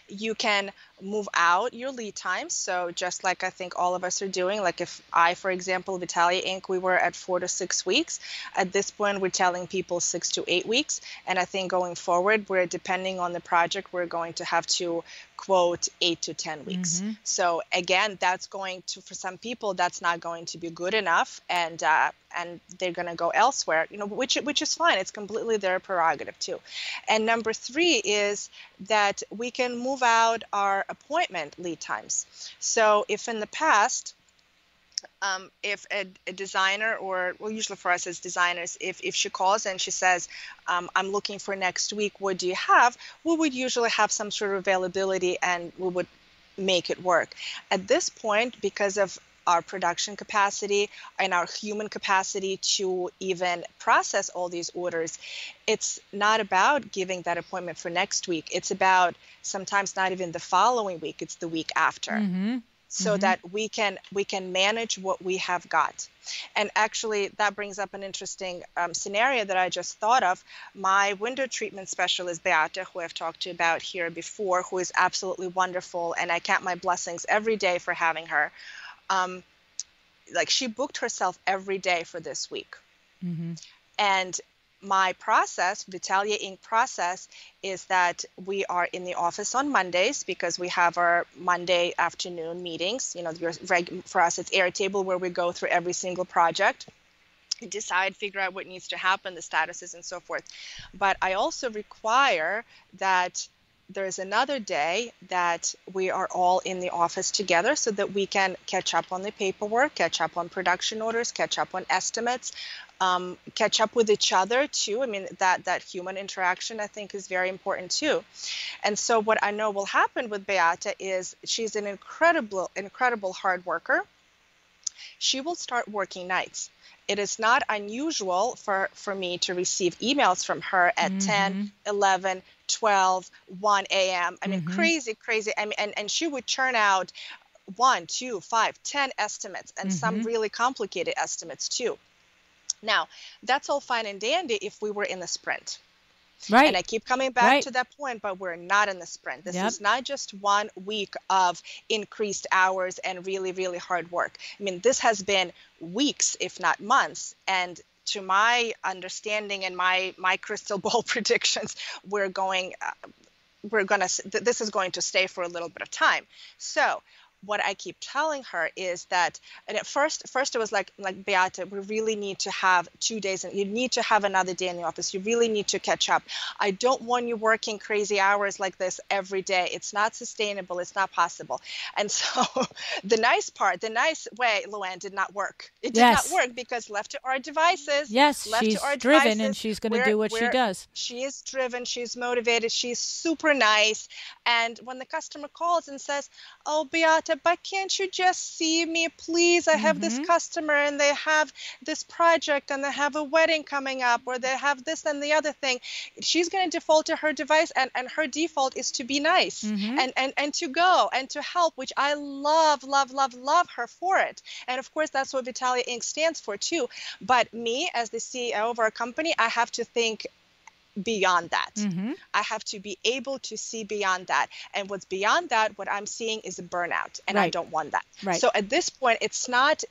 You can move out your lead times. So just like I think all of us are doing, like if I, for example, Vitalia Inc., we were at 4 to 6 weeks. At this point, we're telling people 6 to 8 weeks. And I think going forward, we're depending on the project, we're going to have to quote 8 to 10 weeks. So again, that's going to, for some people, that's not going to be good enough, and they're going to go elsewhere, which is fine. It's completely their prerogative too. And number 3 is that we can move out our appointment lead times. So if in the past, if a designer, or well, usually for us as designers, if she calls and she says, I'm looking for next week, what do you have? We would usually have some sort of availability and we would make it work. At this point, because of our production capacity and our human capacity to even process all these orders, it's not about giving that appointment for next week. It's about sometimes not even the following week, it's the week after. So that we can manage what we have got. And actually, that brings up an interesting scenario that I just thought of. My window treatment specialist, Beata, who I've talked to about here before, who is absolutely wonderful, and I count my blessings every day for having her. Like, she booked herself every day for this week. And my process, Vitalia Inc. process, is that we are in the office on Mondays because we have our Monday afternoon meetings. For us, it's Airtable, where we go through every single project, decide, figure out what needs to happen, the statuses, and so forth. But I also require that there's another day that we are all in the office together so that we can catch up on the paperwork, catch up on production orders, catch up on estimates, catch up with each other too. I mean, that human interaction, I think, is very important too. And so what I know will happen with Beata is she's an incredible hard worker. She will start working nights. It is not unusual for me to receive emails from her at 10, 11, 12, 1 a.m. I mean, crazy. I mean, and she would churn out 1, 2, 5, 10 estimates, and some really complicated estimates too. Now, that's all fine and dandy if we were in the sprint. Right. And I keep coming back to that point, but we're not in the sprint. This is not just 1 week of increased hours and really, really hard work. I mean, this has been weeks, if not months. And to my understanding and my crystal ball predictions, this is going to stay for a little bit of time. So what I keep telling her is that, and at first it was like Beata, we really need to have 2 days, and you need to have another day in the office. You really need to catch up. I don't want you working crazy hours like this every day. It's not sustainable. It's not possible. And so the nice way, LuAnn, did not work. It did not work because left to our devices. Yes, she's driven and she's going to do what she does. She is driven. She's motivated. She's super nice. And when the customer calls and says, oh, Beata, but can't you just see me, please? I have this customer and they have this project and they have a wedding coming up, or they have this and the other thing. She's going to default to her device, and her default is to be nice and to go and to help, which I love her for it. And of course, that's what Vitalia Inc. stands for too. But me, as the CEO of our company, I have to think beyond that. I have to be able to see beyond that. And what's beyond that, what I'm seeing is a burnout, and I don't want that. So at this point, it's not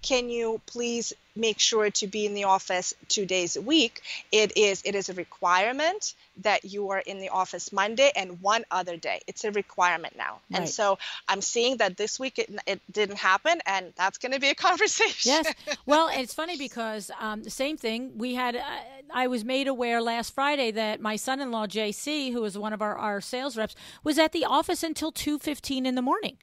can you please make sure to be in the office 2 days a week. It is a requirement that you are in the office Monday and one other day. It's a requirement now. And so I'm seeing that this week it didn't happen, and that's going to be a conversation. Yes. Well, it's funny because the same thing we had. I was made aware last Friday that my son-in-law, JC, who is one of our sales reps, was at the office until 2:15 in the morning.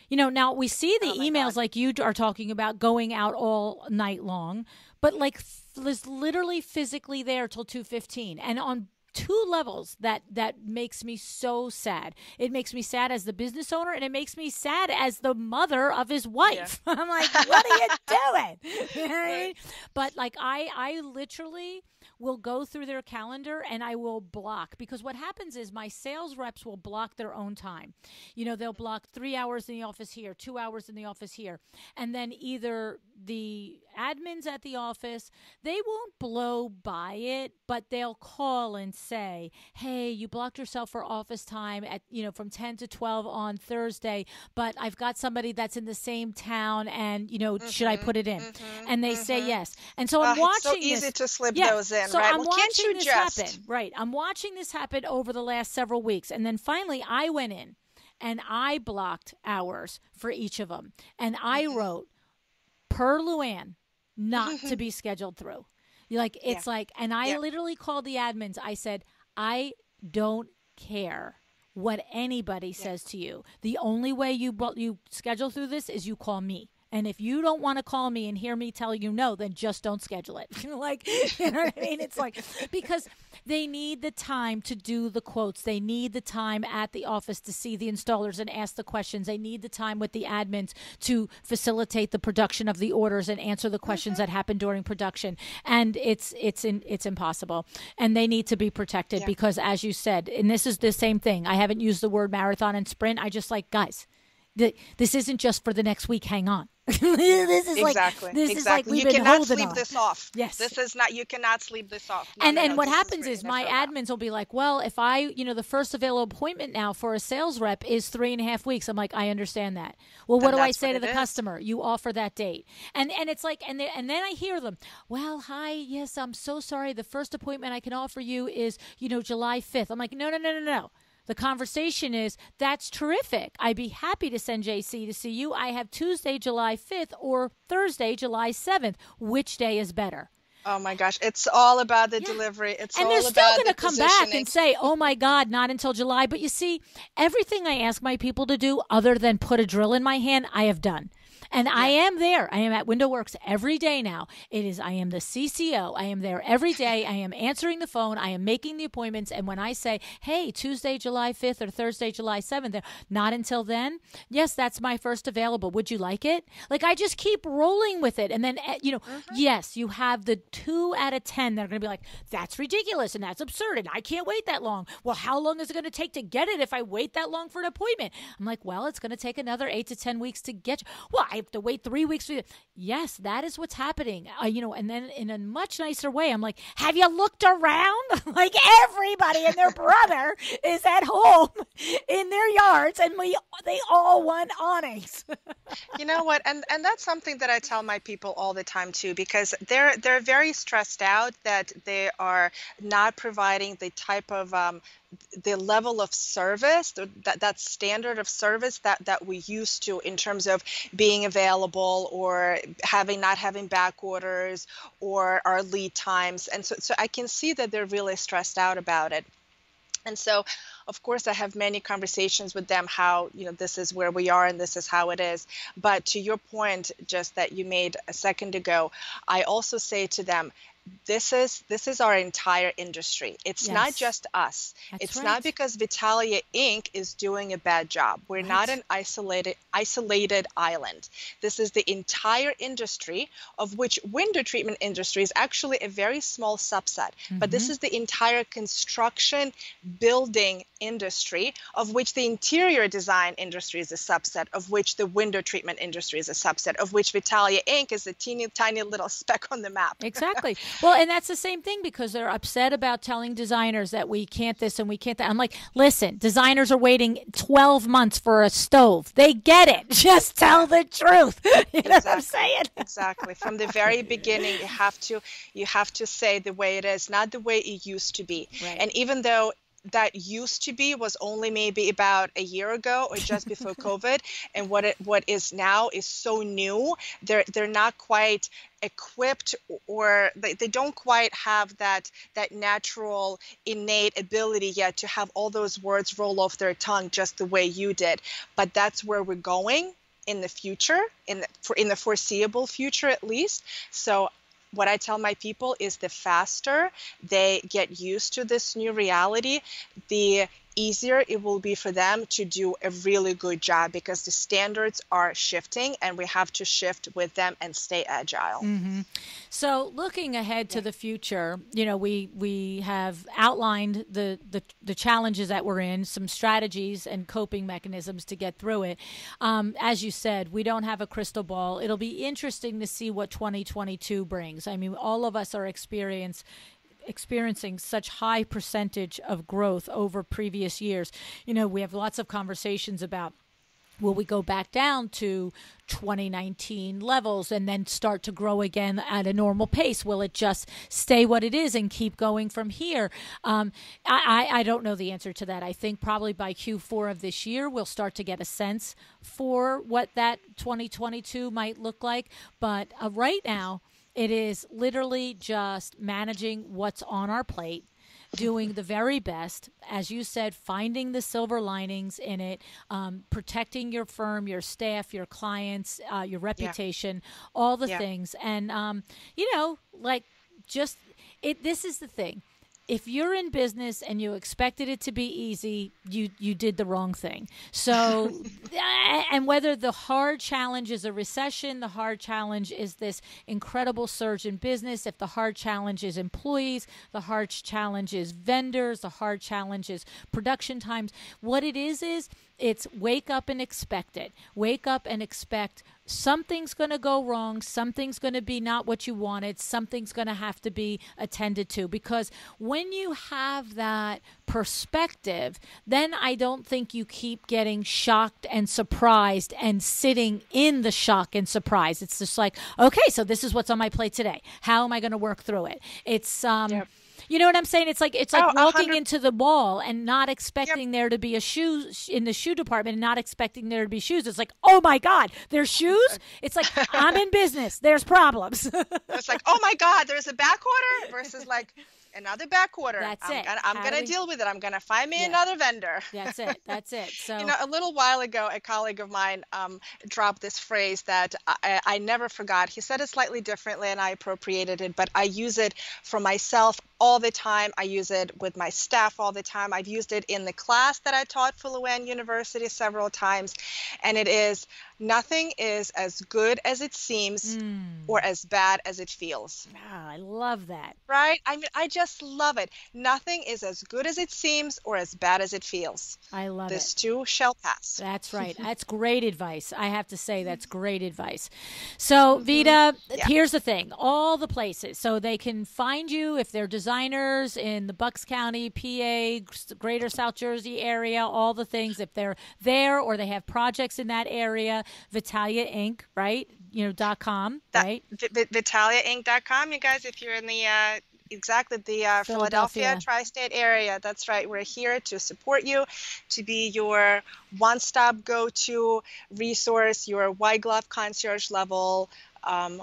Now we see the emails like you are talking about going out all night long, but like was literally physically there till 2:15, and on 2 levels that makes me so sad. It makes me sad as the business owner, and it makes me sad as the mother of his wife. I'm like, what are you doing? You know what I mean? But like I literally will go through their calendar and I will block, because what happens is my sales reps will block their own time. They'll block 3 hours in the office here, 2 hours in the office here, and then either the admins at the office, they won't blow by it, but they'll call and say, hey, you blocked yourself for office time at, from 10 to 12 on Thursday, but I've got somebody that's in the same town and, should I put it in? And they say yes. And so I'm watching so easy this. to slip those in, so right? I'm Well, watching can't you this just happen. Right. I'm watching this happen over the last several weeks. And then finally I went in and I blocked hours for each of them. And I wrote, per LuAnn, not to be scheduled through. And I literally called the admins. I said, I don't care what anybody says to you. The only way you schedule through this is you call me. And if you don't want to call me and hear me tell you no, then just don't schedule it. You know what I mean? It's because they need the time to do the quotes. They need the time at the office to see the installers and ask the questions. They need the time with the admins to facilitate the production of the orders and answer the questions that happen during production. And it's impossible. And they need to be protected because, as you said, and this is the same thing. I haven't used the word marathon and sprint. I just guys, this isn't just for the next week. Hang on. This is exactly. We've you been cannot holding sleep on. This off. Yes. This is not, you cannot sleep this off. No, what happens is my admins will be like, well, if the first available appointment now for a sales rep is 3.5 weeks. I'm like, I understand that. Well, what do I say to the customer? You offer that date. And it's and then I hear them, well, hi, yes, I'm so sorry. The first appointment I can offer you is, July 5th. I'm like, no. The conversation is, that's terrific. I'd be happy to send JC to see you. I have Tuesday, July 5th or Thursday, July 7th. Which day is better? Oh my gosh, it's all about the delivery. And they're still going to come back and say, oh my God, not until July. But you see, everything I ask my people to do other than put a drill in my hand, I have done. And I am there. I am at WindowWorks every day now. I am the CCO. I am there every day. I am answering the phone. I am making the appointments. And when I say, hey, Tuesday, July 5th or Thursday, July 7th, not until then. Yes, that's my first available. Would you like it? I just keep rolling with it. And then, yes, you have the 2 out of 10 that are going to be like, that's ridiculous and that's absurd and I can't wait that long. Well, how long is it going to take to get it if I wait that long for an appointment? I'm like, well, it's going to take another 8 to 10 weeks to get you. Well, I have to wait 3 weeks for you. Yes, that is what's happening. And then in a much nicer way, I'm like, have you looked around? Everybody and their brother is at home in their yards, and they all want awnings. You know what? And that's something that I tell my people all the time too, because they're very stressed out that they are not providing the type of the level of service, that standard of service that we used to in terms of being available or not having back orders or our lead times. And so I can see that they're really stressed out about it. And so, of course, I have many conversations with them how, this is where we are and this is how it is. But to your point, just that you made a second ago, I also say to them, this is our entire industry. It's not just us. It's not because Vitalia Inc. is doing a bad job. We're not an isolated island. This is the entire industry, of which window treatment industry is actually a very small subset. But this is the entire construction building industry, of which the interior design industry is a subset, of which the window treatment industry is a subset, of which Vitalia Inc. is a teeny tiny little speck on the map. Exactly. Well, and that's the same thing because they're upset about telling designers that we can't this and we can't that. I'm like, listen, designers are waiting 12 months for a stove. They get it. Just tell the truth. You know what I'm saying? Exactly. From the very beginning, you have to say the way it is, not the way it used to be. Right. And even though that used to be was only maybe about a year ago or just before COVID, and what is now is so new, they're not quite equipped, or they don't quite have that natural innate ability yet to have all those words roll off their tongue just the way you did. But that's where we're going in the future, in the foreseeable future at least. So what I tell my people is the faster they get used to this new reality, the easier it will be for them to do a really good job, because the standards are shifting and we have to shift with them and stay agile. So looking ahead to the future, you know, we have outlined the challenges that we're in, some strategies and coping mechanisms to get through it. As you said, we don't have a crystal ball. It'll be interesting to see what 2022 brings. I mean, all of us are experiencing such high percentage of growth over previous years. You know, we have lots of conversations about, will we go back down to 2019 levels and then start to grow again at a normal pace? Will it just stay what it is and keep going from here? I don't know the answer to that. I think probably by Q4 of this year, we'll start to get a sense for what that 2022 might look like. But right now, it is literally just managing what's on our plate, doing the very best, as you said, finding the silver linings in it, protecting your firm, your staff, your clients, your reputation, all the things. And, you know, like just this is the thing. If you're in business and you expected it to be easy, you did the wrong thing. So, and whether the hard challenge is a recession, the hard challenge is this incredible surge in business, if the hard challenge is employees, the hard challenge is vendors, the hard challenge is production times, what it is it's wake up and expect it. Wake up and expect something's going to go wrong. Something's going to be not what you wanted. Something's going to have to be attended to. Because when you have that perspective, then I don't think you keep getting shocked and surprised and sitting in the shock and surprise. It's just like, okay, so this is what's on my plate today. How am I going to work through it? It's you know what I'm saying? It's like walking 100. into the mall and not expecting there to be a shoe in the shoe department and not expecting there to be shoes. It's like, oh my God, there's shoes? It's like, I'm in business. There's problems. It's like, oh my God, there's a back order versus like another back order. That's it. I'm going to deal with it. I'm going to find me another vendor. That's it. So, you know, a little while ago, a colleague of mine dropped this phrase that I never forgot. He said it slightly differently and I appropriated it, but I use it for myself all the time. I use it with my staff all the time. I've used it in the class that I taught for LuAnn University several times. And it is, nothing is as good as it seems or as bad as it feels. Ah, I love that. Right? I mean, I just love it. Nothing is as good as it seems or as bad as it feels. I love it. This too shall pass. That's right. That's great advice. I have to say that's great advice. So, Vita, here's the thing. All the places. So they can find you if they're designers in the Bucks County, PA, Greater South Jersey area, all the things. If they're there or they have projects in that area, Vitalia Inc., right? You know, .com, right? VitaliaInc.com, you guys, if you're in the Philadelphia tri-state area. That's right. We're here to support you, to be your one-stop go-to resource, your white glove concierge level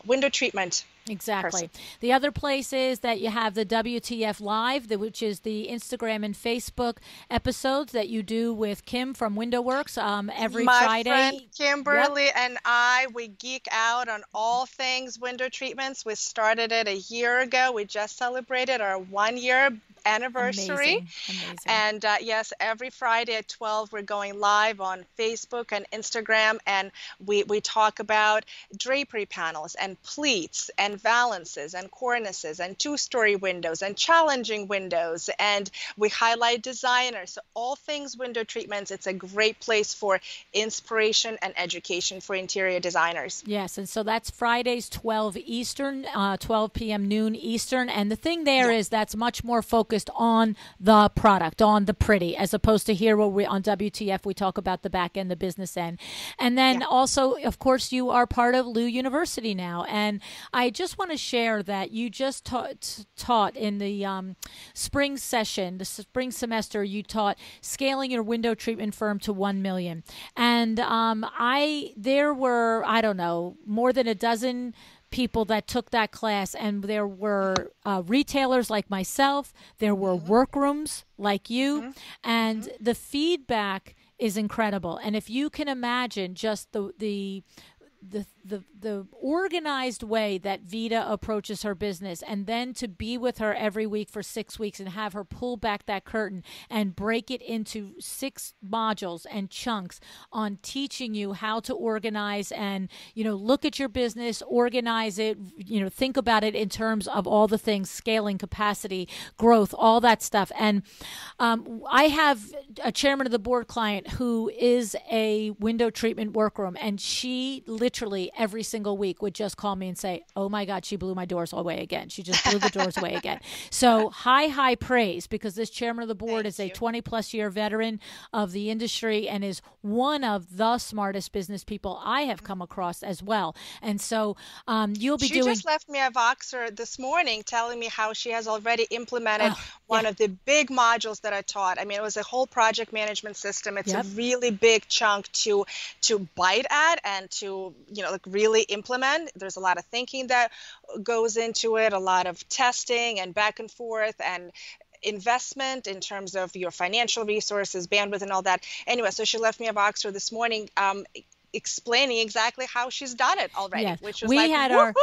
window treatment. Exactly. person. The other place is that you have the WTF Live, which is the Instagram and Facebook episodes that you do with Kim from WindowWorks every Friday. My friend Kimberly and I, we geek out on all things window treatments. We started it a year ago. We just celebrated our 1-year anniversary. Amazing. And yes, every Friday at 12, we're going live on Facebook and Instagram, and we talk about drapery panels and pleats and valances and cornices and two-story windows and challenging windows, and we highlight designers. So all things window treatments. It's a great place for inspiration and education for interior designers. Yes, and so that's Fridays 12 Eastern, 12 p.m. noon Eastern, and the thing there is that's much more focused on the product, on the pretty, as opposed to here where we on WTF we talk about the back end, the business end. And then also, of course, you are part of Lu University now, and I just want to share that you just taught in the spring session, the spring semester, you taught scaling your window treatment firm to 1 million. And there were, I don't know, more than a dozen people that took that class, and there were retailers like myself, there were workrooms like you, and the feedback is incredible. And if you can imagine just the the organized way that Vita approaches her business, and then to be with her every week for 6 weeks and have her pull back that curtain and break it into 6 modules and chunks on teaching you how to organize and, look at your business, organize it, think about it in terms of all the things, scaling, capacity, growth, all that stuff. And I have a chairman of the board client who is a window treatment workroom, and she literally every single week would just call me and say, oh my God, she blew my doors away again. She just blew the doors away again. So high praise, because this chairman of the board is a 20+ year veteran of the industry and is one of the smartest business people I have come across as well. And so you'll be She just left me a Voxer this morning telling me how she has already implemented one of the big modules that I taught. I mean, it was a whole project management system. It's a really big chunk to bite at and to, really implement. There's a lot of thinking that goes into it, a lot of testing and back and forth and investment in terms of your financial resources, bandwidth, and all that. Anyway, so she left me a Voxer this morning explaining exactly how she's done it already, which was I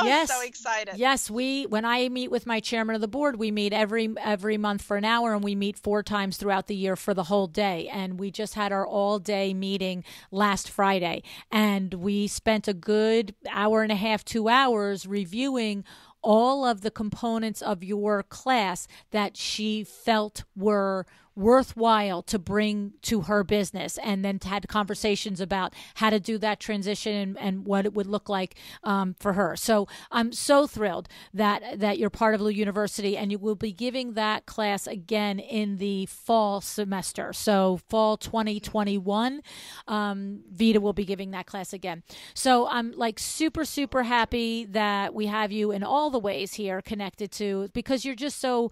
was so excited. Yes, when I meet with my chairman of the board, we meet every month for an hour, and we meet 4 times throughout the year for the whole day. And we just had our all-day meeting last Friday, and we spent a good hour and a half, 2 hours reviewing all of the components of your class that she felt were worthwhile to bring to her business, and then had conversations about how to do that transition and what it would look like for her. So I'm so thrilled that you're part of Lu University, and you will be giving that class again in the fall semester. So fall 2021, Vita will be giving that class again. So I'm super, super happy that we have you in all the ways here connected to, because you're just so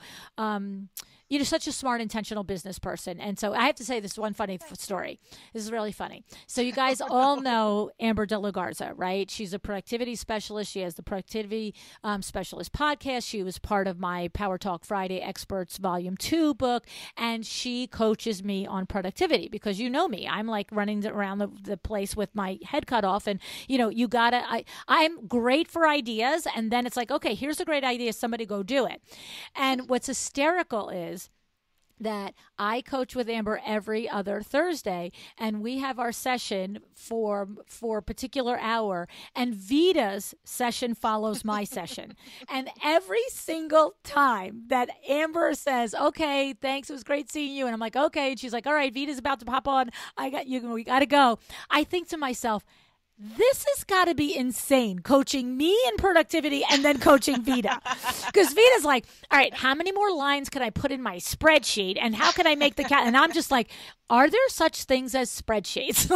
you're such a smart, intentional business person. And so I have to say this one funny story. This is really funny. So you guys all know Amber De La Garza, right? She's a productivity specialist. She has the Productivity Specialist podcast. She was part of my Power Talk Friday Experts Volume 2 book. And she coaches me on productivity, because you know me. I'm like running around the place with my head cut off. And, I'm great for ideas. And then it's like, okay, here's a great idea. Somebody go do it. And what's hysterical is that I coach with Amber every other Thursday, and we have our session for a particular hour, and Vita's session follows my session. And every single time that Amber says, okay, thanks, it was great seeing you, and I'm like, okay, and she's like, all right, Vita's about to pop on, we got to go. I think to myself, this has got to be insane, coaching me in productivity and then coaching Vita. Because Vita's like, all right, how many more lines can I put in my spreadsheet? And how can I make the cat? And I'm just like, are there such things as spreadsheets?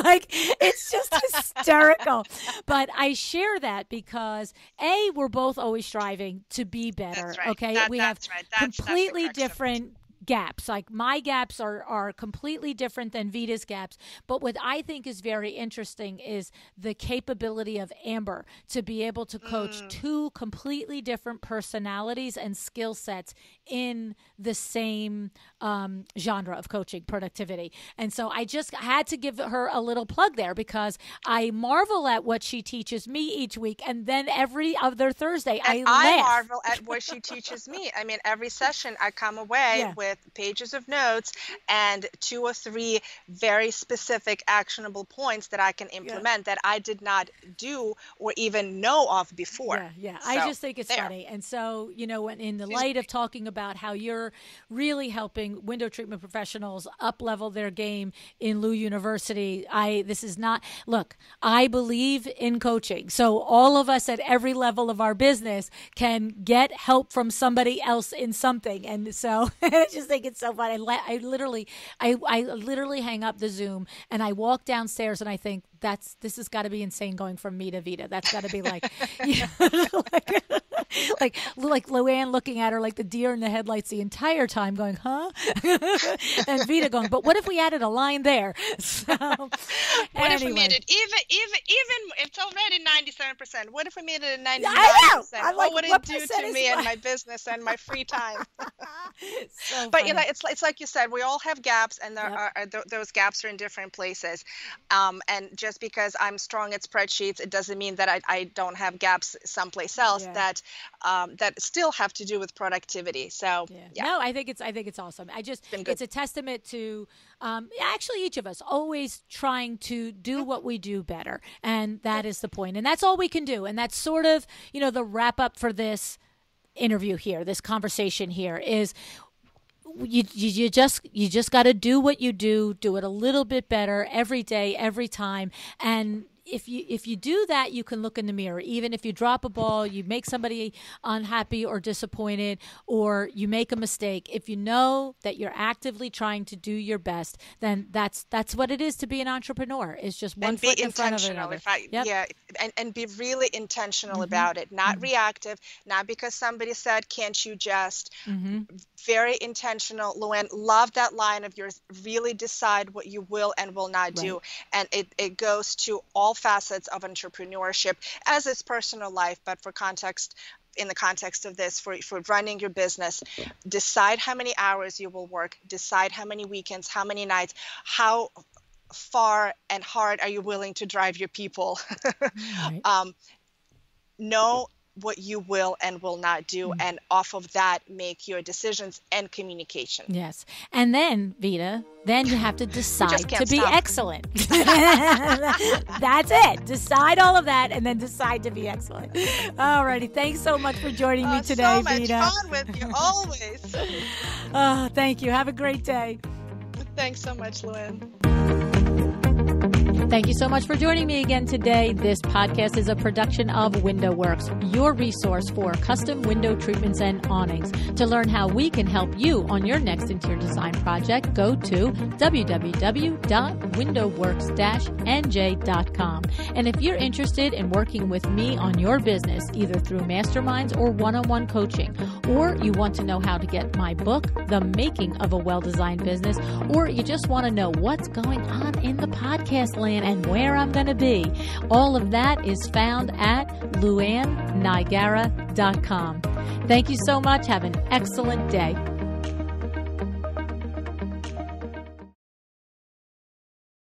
It's just hysterical. But I share that because, A, we're both always striving to be better. That's right. Okay, we have completely that's different gaps. Like my gaps are completely different than Vita's gaps. But what I think is very interesting is the capability of Amber to be able to coach 2 completely different personalities and skill sets in the same genre of coaching, productivity. And so I just had to give her a little plug there, because I marvel at what she teaches me each week. And then every other Thursday, I marvel at what she teaches me. I mean, every session I come away with pages of notes and 2 or 3 very specific actionable points that I can implement that I did not do or even know of before. So, I just think it's funny. And so, when in the light of talking about how you're really helping window treatment professionals up-level their game in Lu University, I believe in coaching. So all of us at every level of our business can get help from somebody else in something. And so I just think it's so fun. I literally hang up the Zoom and I walk downstairs and I think this has got to be insane going from me to Vita. That's got to be like, like LuAnn looking at her like the deer in the headlights the entire time going, huh? And Vita going, but what if we added a line there? So, what if we made it even it's already 97%. What if we made it at 99%? What would it do to me and my business and my free time? So So but funny. you know, it's like you said, we all have gaps, and those gaps are in different places. And just because I'm strong at spreadsheets, it doesn't mean that I don't have gaps someplace else that still have to do with productivity. So no, I think it's awesome. It's a testament to actually each of us always trying to do what we do better, and that is the point, and that's all we can do, and that's sort of the wrap up for this interview here, this conversation here is. You just got to do what you do it a little bit better every day, every time, and if you do that, you can look in the mirror. Even if you drop a ball, you make somebody unhappy or disappointed, or you make a mistake, if you know that you're actively trying to do your best, then that's what it is to be an entrepreneur. It's just one foot in front of another. And be really intentional about it, not reactive, not because somebody said, can't you just, very intentional. LuAnn, love that line of yours, really decide what you will and will not do. And it goes to all facets of entrepreneurship, as is personal life, but in the context of this, for running your business, decide how many hours you will work, decide how many weekends, how many nights, how far and hard are you willing to drive your people. Know what you will and will not do, and off of that, make your decisions and communication. Yes. And then, Vita, you have to decide to be excellent. That's it. Decide all of that, and then decide to be excellent. All righty. Thanks so much for joining me today, Vita. So much fun with you, always. Oh, thank you. Have a great day. Thanks so much, LuAnn. Thank you so much for joining me again today. This podcast is a production of WindowWorks, your resource for custom window treatments and awnings. To learn how we can help you on your next interior design project, go to www.windowworks-nj.com. And if you're interested in working with me on your business, either through masterminds or one-on-one coaching, or you want to know how to get my book, The Making of a Well-Designed Business, or you just want to know what's going on in the podcast land and where I'm going to be, all of that is found at LuAnnNigara.com. Thank you so much. Have an excellent day.